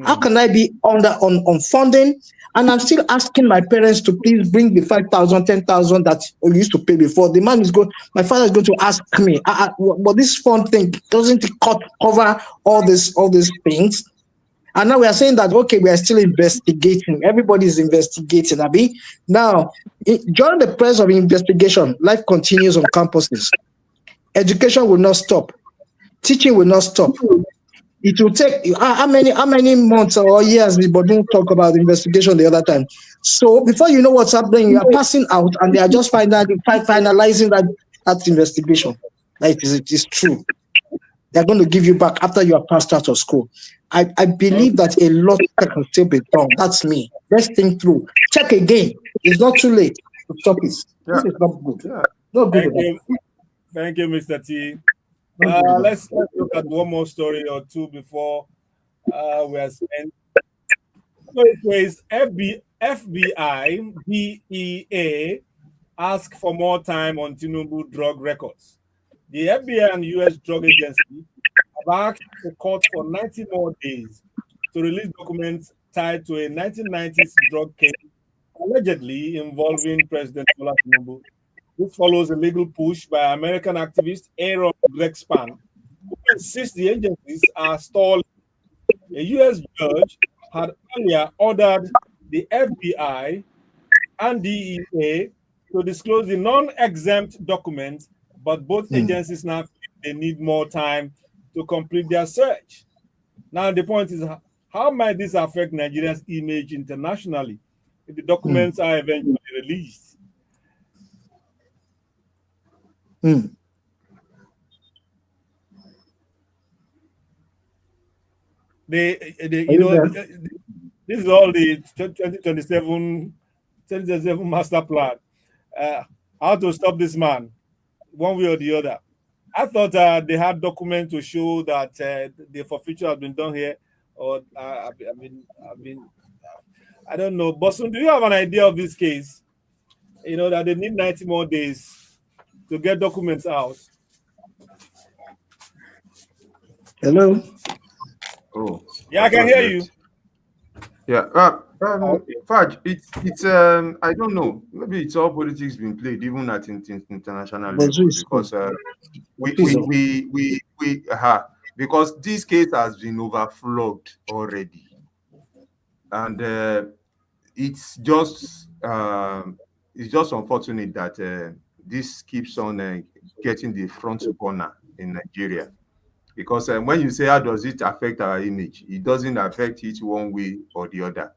How can I be on funding and I'm still asking my parents to please bring the 5,000, 10,000 that we used to pay before? The man is going, my father is going to ask me, but this fund thing doesn't cover all these things? And now we are saying that, okay, we are still investigating. Everybody is investigating, Abi. Now, during the process of investigation, life continues on campuses. Education will not stop. Teaching will not stop. It will take how many months or years? But don't talk about the investigation the other time. So before you know what's happening, you are passing out, and they are just finalizing that investigation. Like it is true. They're going to give you back after you are passed out of school. I believe that a lot can still be done. That's me. Let's think through. Check again. It's not too late to stop it. This is not good. Not good. Thank you, Mr. T. Let's look at one more story or two before we are spent. So it says FBI DEA ask for more time on Tokunbo drug records. The FBI and U.S. Drug Agency have asked the court for 90 more days to release documents tied to a 1990s drug case allegedly involving President Bola Tinubu. This follows a legal push by American activist Aaron Gregspan, who insists the agencies are stalling. A U.S. judge had earlier ordered the FBI and DEA to disclose the non-exempt documents, but both agencies now feel they need more time to complete their search. Now, the point is, how might this affect Nigeria's image internationally if the documents are eventually released? This is all the 2027 master plan. How to stop this man, one way or the other. I thought they had documents to show that the forfeiture has been done here, or I don't know. Bosun, do you have an idea of this case? You know that they need 90 more days to get documents out. Hello. Oh, yeah, I can hear you. Yeah, Faj, it's I don't know. Maybe it's all politics being played even at international level, because because this case has been overflowed already, and it's just unfortunate that this keeps on getting the front burner in Nigeria. Because when you say how does it affect our image, it doesn't affect it one way or the other,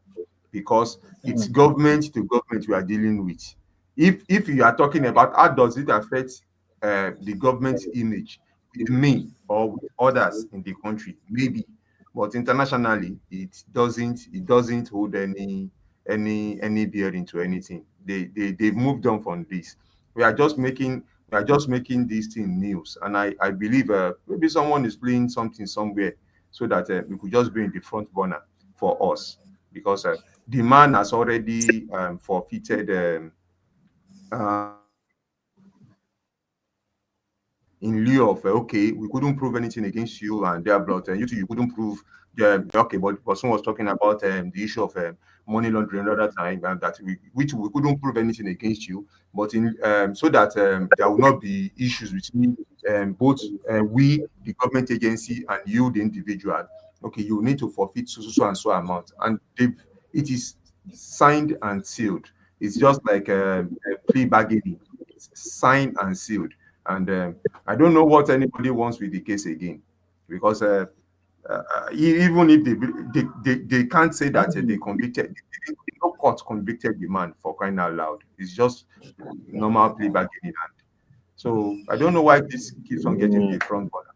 because it's government to government we are dealing with. If you are talking about how does it affect the government's image with me or with others in the country, maybe, but internationally it doesn't hold any bearing to anything. They've moved on from this. We are just making this thing news, and I believe maybe someone is playing something somewhere so that we could just be in the front burner for us, because the man has already forfeited in lieu of okay, we couldn't prove anything against you and their blood, and you couldn't prove okay, but Bosun was talking about the issue of money laundering another time, and that which we couldn't prove anything against you, but in so that there will not be issues between both we, the government agency, and you, the individual. Okay, you need to forfeit so and so amount, and it is signed and sealed. It's just like a plea bargaining. It's signed and sealed, and I don't know what anybody wants with the case again, because even if they can't say that they convicted, no court convicted the man, for crying out loud. It's just normal plea bargaining, and so I don't know why this keeps on getting the front burner.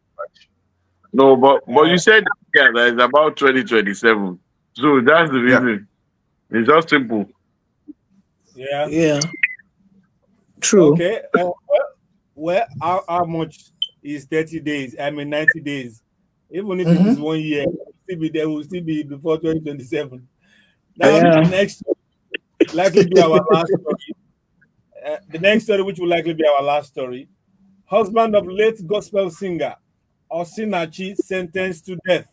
No, but you said that it's about 2027, so that's the reason. It's just simple. Yeah. True. Okay. Well, how much is 30 days? I mean, 90 days. Even if it is 1 year, still be there. Will still be before 2027. Now, Yeah. the next likely be our last story. The next story, which will likely be our last story. Husband of late gospel singer Osinachi sentenced to death.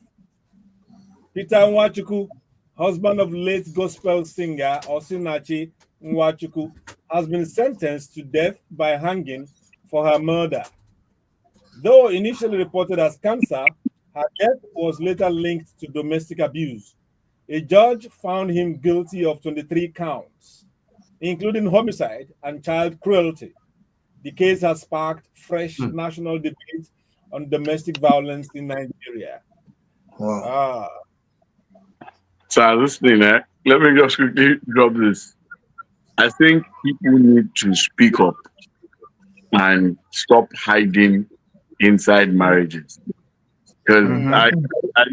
Peter Nwachukwu, husband of late gospel singer Osinachi Nwachukwu, has been sentenced to death by hanging for her murder. Though initially reported as cancer, her death was later linked to domestic abuse. A judge found him guilty of 23 counts, including homicide and child cruelty. The case has sparked fresh national debate on domestic violence in Nigeria. Wow. Ah, So listening, let me just quickly drop this. I think people need to speak up and stop hiding inside marriages. Because I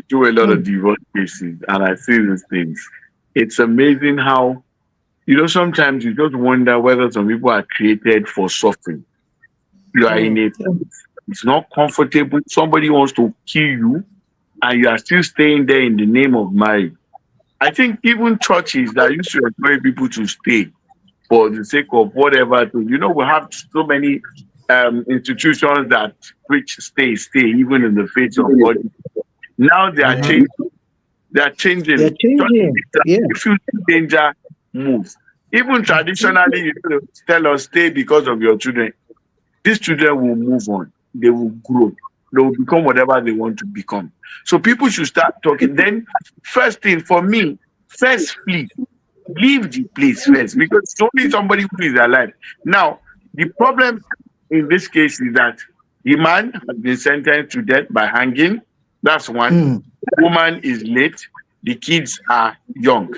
do a lot of divorce cases and I see these things. It's amazing how, sometimes you just wonder whether some people are created for suffering. You are in a, it's not comfortable. Somebody wants to kill you and you are still staying there in the name of marriage. I think even churches that used to encourage people to stay for the sake of whatever, we have so many institutions that preach stay, even in the face of God. Now they are changing. They are changing. They're changing. Yeah. If you see danger, move. Even traditionally, tell us stay because of your children. These children will move on. They will grow. They will become whatever they want to become. So people should start talking. Then, first thing for me, first flee. Leave the place first because it's only somebody who is alive. Now, the problem in this case is that the man has been sentenced to death by hanging. That's one. The woman is late. The kids are young.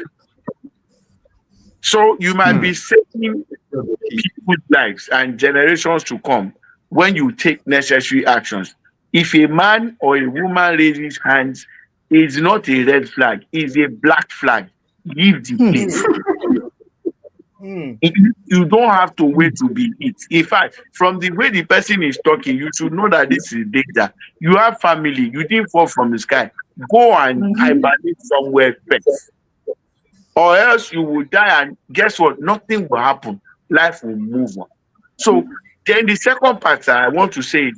So you might be saving people's lives and generations to come when you take necessary actions. If a man or a woman raises hands, it's not a red flag, it's a black flag. Leave the place. You don't have to wait to be hit. In fact, from the way the person is talking, you should know that this is danger. You have family, you didn't fall from the sky. Go and hibernate somewhere first. Or else you will die, and guess what? Nothing will happen. Life will move on. So then the second part I want to say,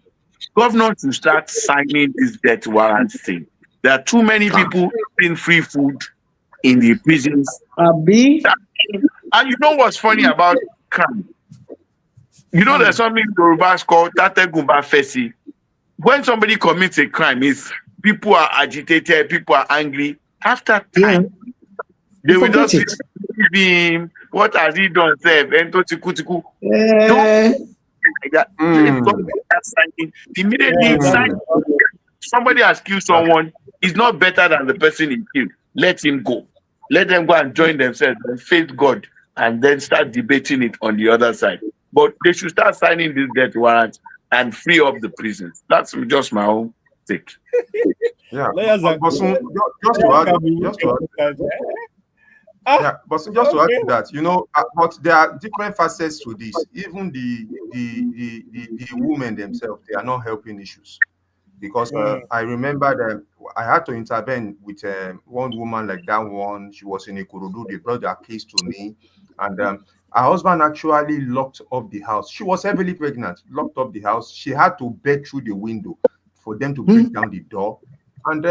governors should start signing this death warrant thing. There are too many people eating free food in the prisons. And you know what's funny about crime? There's something Yorubas call Tategumba Fesi. When somebody commits a crime, people are agitated, people are angry. After time, they will just give him, what has he done? Like that. Immediately, somebody has killed someone, is not better than the person he killed. Let him go. Let them go and join themselves and face God and then start debating it on the other side. But they should start signing this death warrant and free up the prisons. That's just my own take. Yeah, but just to add to that, but there are different facets to this. Even the women themselves, they are not helping issues. Because I remember that I had to intervene with one woman like that one. She was in Ikorodu. They brought their case to me. And her husband actually locked up the house. She was heavily pregnant, locked up the house. She had to beg through the window for them to break down the door. And,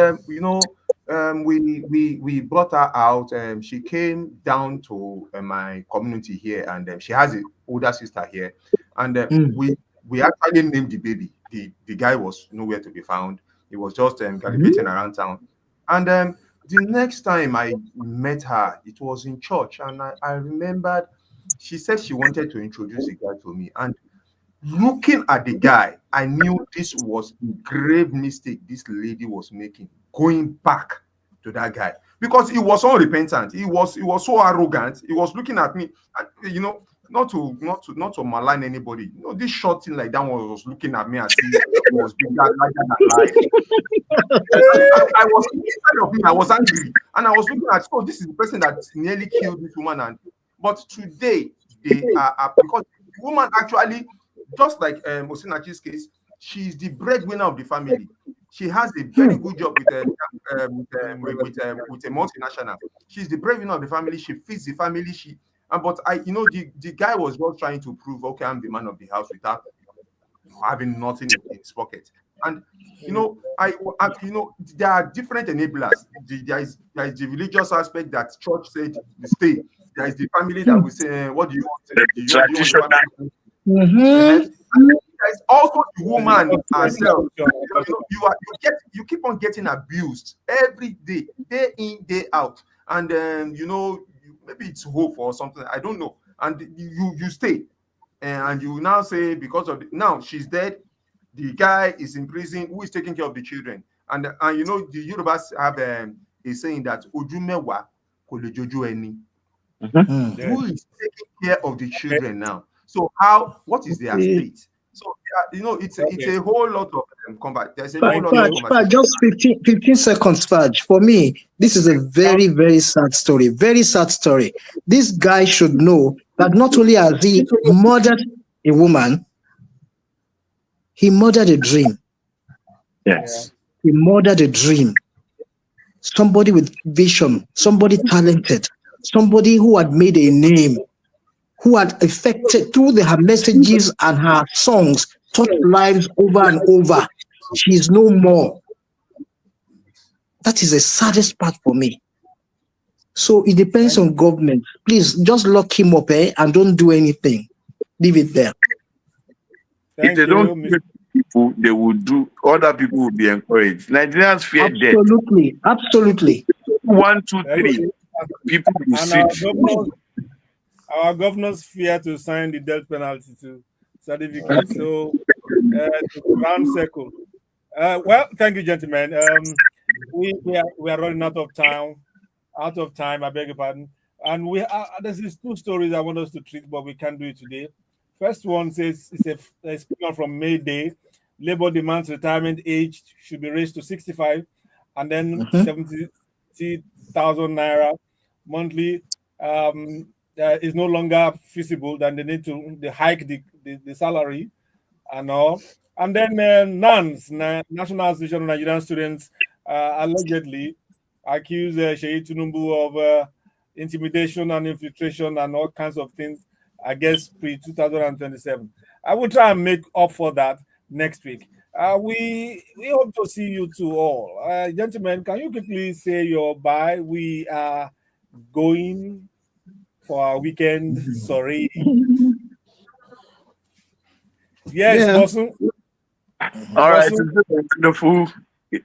we brought her out. She came down to my community here. And she has an older sister here. And we actually named the baby. The guy was nowhere to be found. He was just gallivanting around town. And the next time I met her, it was in church. And I remembered she said she wanted to introduce the guy to me. And looking at the guy, I knew this was a grave mistake this lady was making, going back to that guy. Because he was unrepentant. He was so arrogant. He was looking at me, and, not to malign anybody. This short thing like that one was looking at me as if it was bigger than life. I was inside of me. I was angry, and I was looking at, this is the person that nearly killed this woman. But today they are because the woman actually, just like Osinachi's case, she's the breadwinner of the family. She has a very good job with a multinational. She's the breadwinner of the family. She feeds the family. But the guy was just trying to prove, okay, I'm the man of the house without having nothing in his pocket. And there are different enablers. There is the religious aspect that church said the stay. There is the family that will say, what do you want? Do you want the Traditional. family? Mm-hmm. And there is also the woman herself. You keep on getting abused every day in, day out. And maybe it's hope or something, I don't know. And you stay. And you now say, because of now she's dead, the guy is in prison, who is taking care of the children. And the Yorubas have a saying that Ojumewa ko le joju eni. Who is taking care of the children now? So what is their state? So it's a whole lot of combat. There's a whole lot of conversation. Just 15 seconds, Fudge. For me, this is a very, very sad story. Very sad story. This guy should know that not only has he murdered a woman, he murdered a dream. Yes. He murdered a dream. Somebody with vision, somebody talented, somebody who had made a name, who had affected through her messages and her songs, taught lives over and over. She is no more. That is the saddest part for me. So it depends on government. Please just lock him up and don't do anything. Leave it there. If they don't kill people, they will do. Other people will be encouraged. Nigerians fear death. Absolutely. 1, 2, 3. People will sit. Our governors fear to sign the death penalty to certificate. So, round circle. Well, thank you, gentlemen. We are running out of time. I beg your pardon. And there's these 2 stories I want us to treat, but we can't do it today. First one says it's a from May Day. Labor demands retirement age should be raised to 65, and then 70,000 naira monthly is no longer feasible. Then they need to hike the salary and all. And then NANS, National Association of Nigerian Students, allegedly accuse Sheyi Tunumbu of intimidation and infiltration and all kinds of things against pre-2027. I will try and make up for that next week. We hope to see you two all. Gentlemen, can you quickly say your bye? We are going for our weekend. Sorry. Yes, Bosun. All right, it's been a wonderful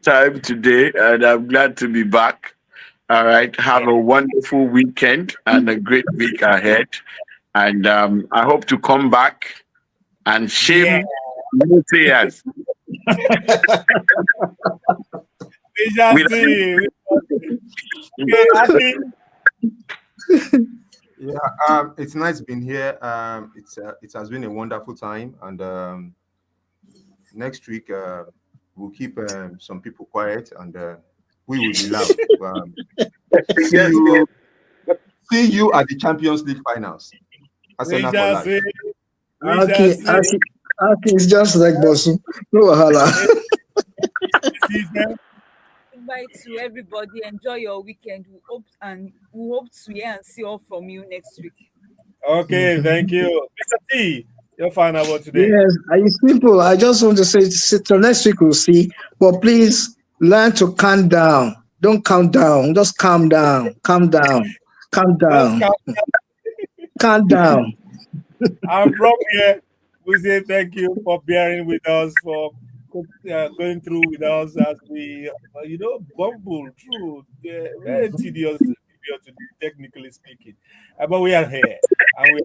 time today, and I'm glad to be back. All right, have a wonderful weekend and a great week ahead. And I hope to come back and shame new players. We shall see. Yeah, it's nice being here. It has been a wonderful time, and next week we'll keep some people quiet, and we will be loud. See you at the Champions League finals. We shall see. Okay, it's just like Bosun. No wahala. Goodbye to everybody. Enjoy your weekend. We hope to hear and see all from you next week. Okay, thank you. Mr. T, your final word today. Yes, it's simple. I just want to say till next week we'll see. But please learn to calm down. Don't count down. Just calm down. Calm down. Calm down. Calm down. I'm from here. We say thank you for bearing with us, for going through with us as we, bumble through the very tedious period, technically speaking. But we are here, and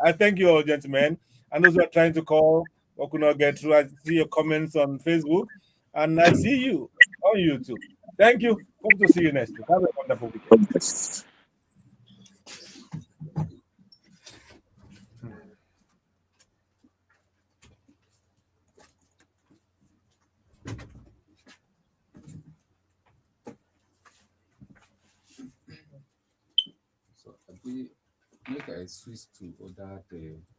I thank you all, gentlemen. And those who are trying to call or could not get through, I see your comments on Facebook, and I see you on YouTube. Thank you. Hope to see you next week. Have a wonderful weekend. So make I switch to other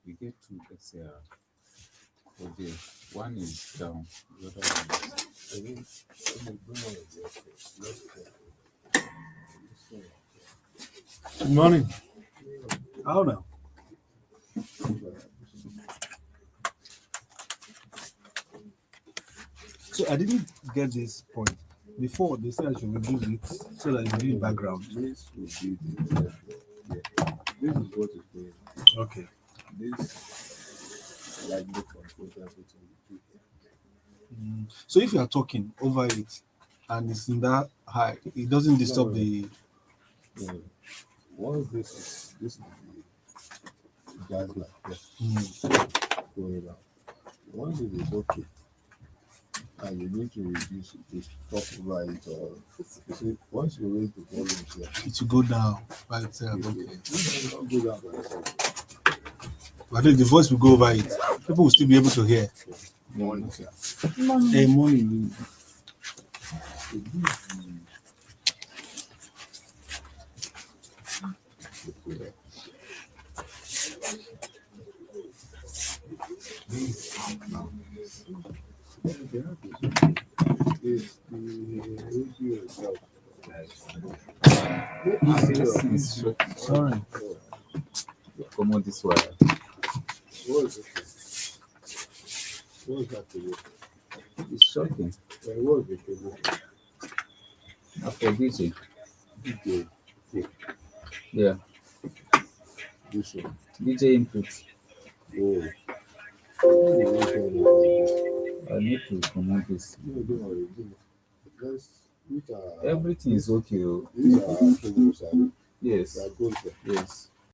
we get to let's say Okay. One is down. The other one Good morning. How now? So I didn't get this point. Before they said I should reduce it so that it will be in background. this will be the this is what is going on. Okay. This like the computer between So if you are talking over it and it's in that high, it doesn't disturb the. yeah. Once this is the gas like going out. Once it is okay, and you need to reduce it, just talk over it or you see, once you raise the volume here, It will go down by itself. it Okay. will not go down by itself. But I think the voice will go over it. People will still be able to hear. Morning. Hey, morning. Is the radio itself. Sorry. Come on this way. What is it? What is that to you? It's shocking. What is it to you? After DJ. DJ. Yeah. This one. DJ input. Oh. I need to promote this. No, don't worry. Let's, which are, Everything is okay. Oh. these are cables, Yes. they are good. Yes.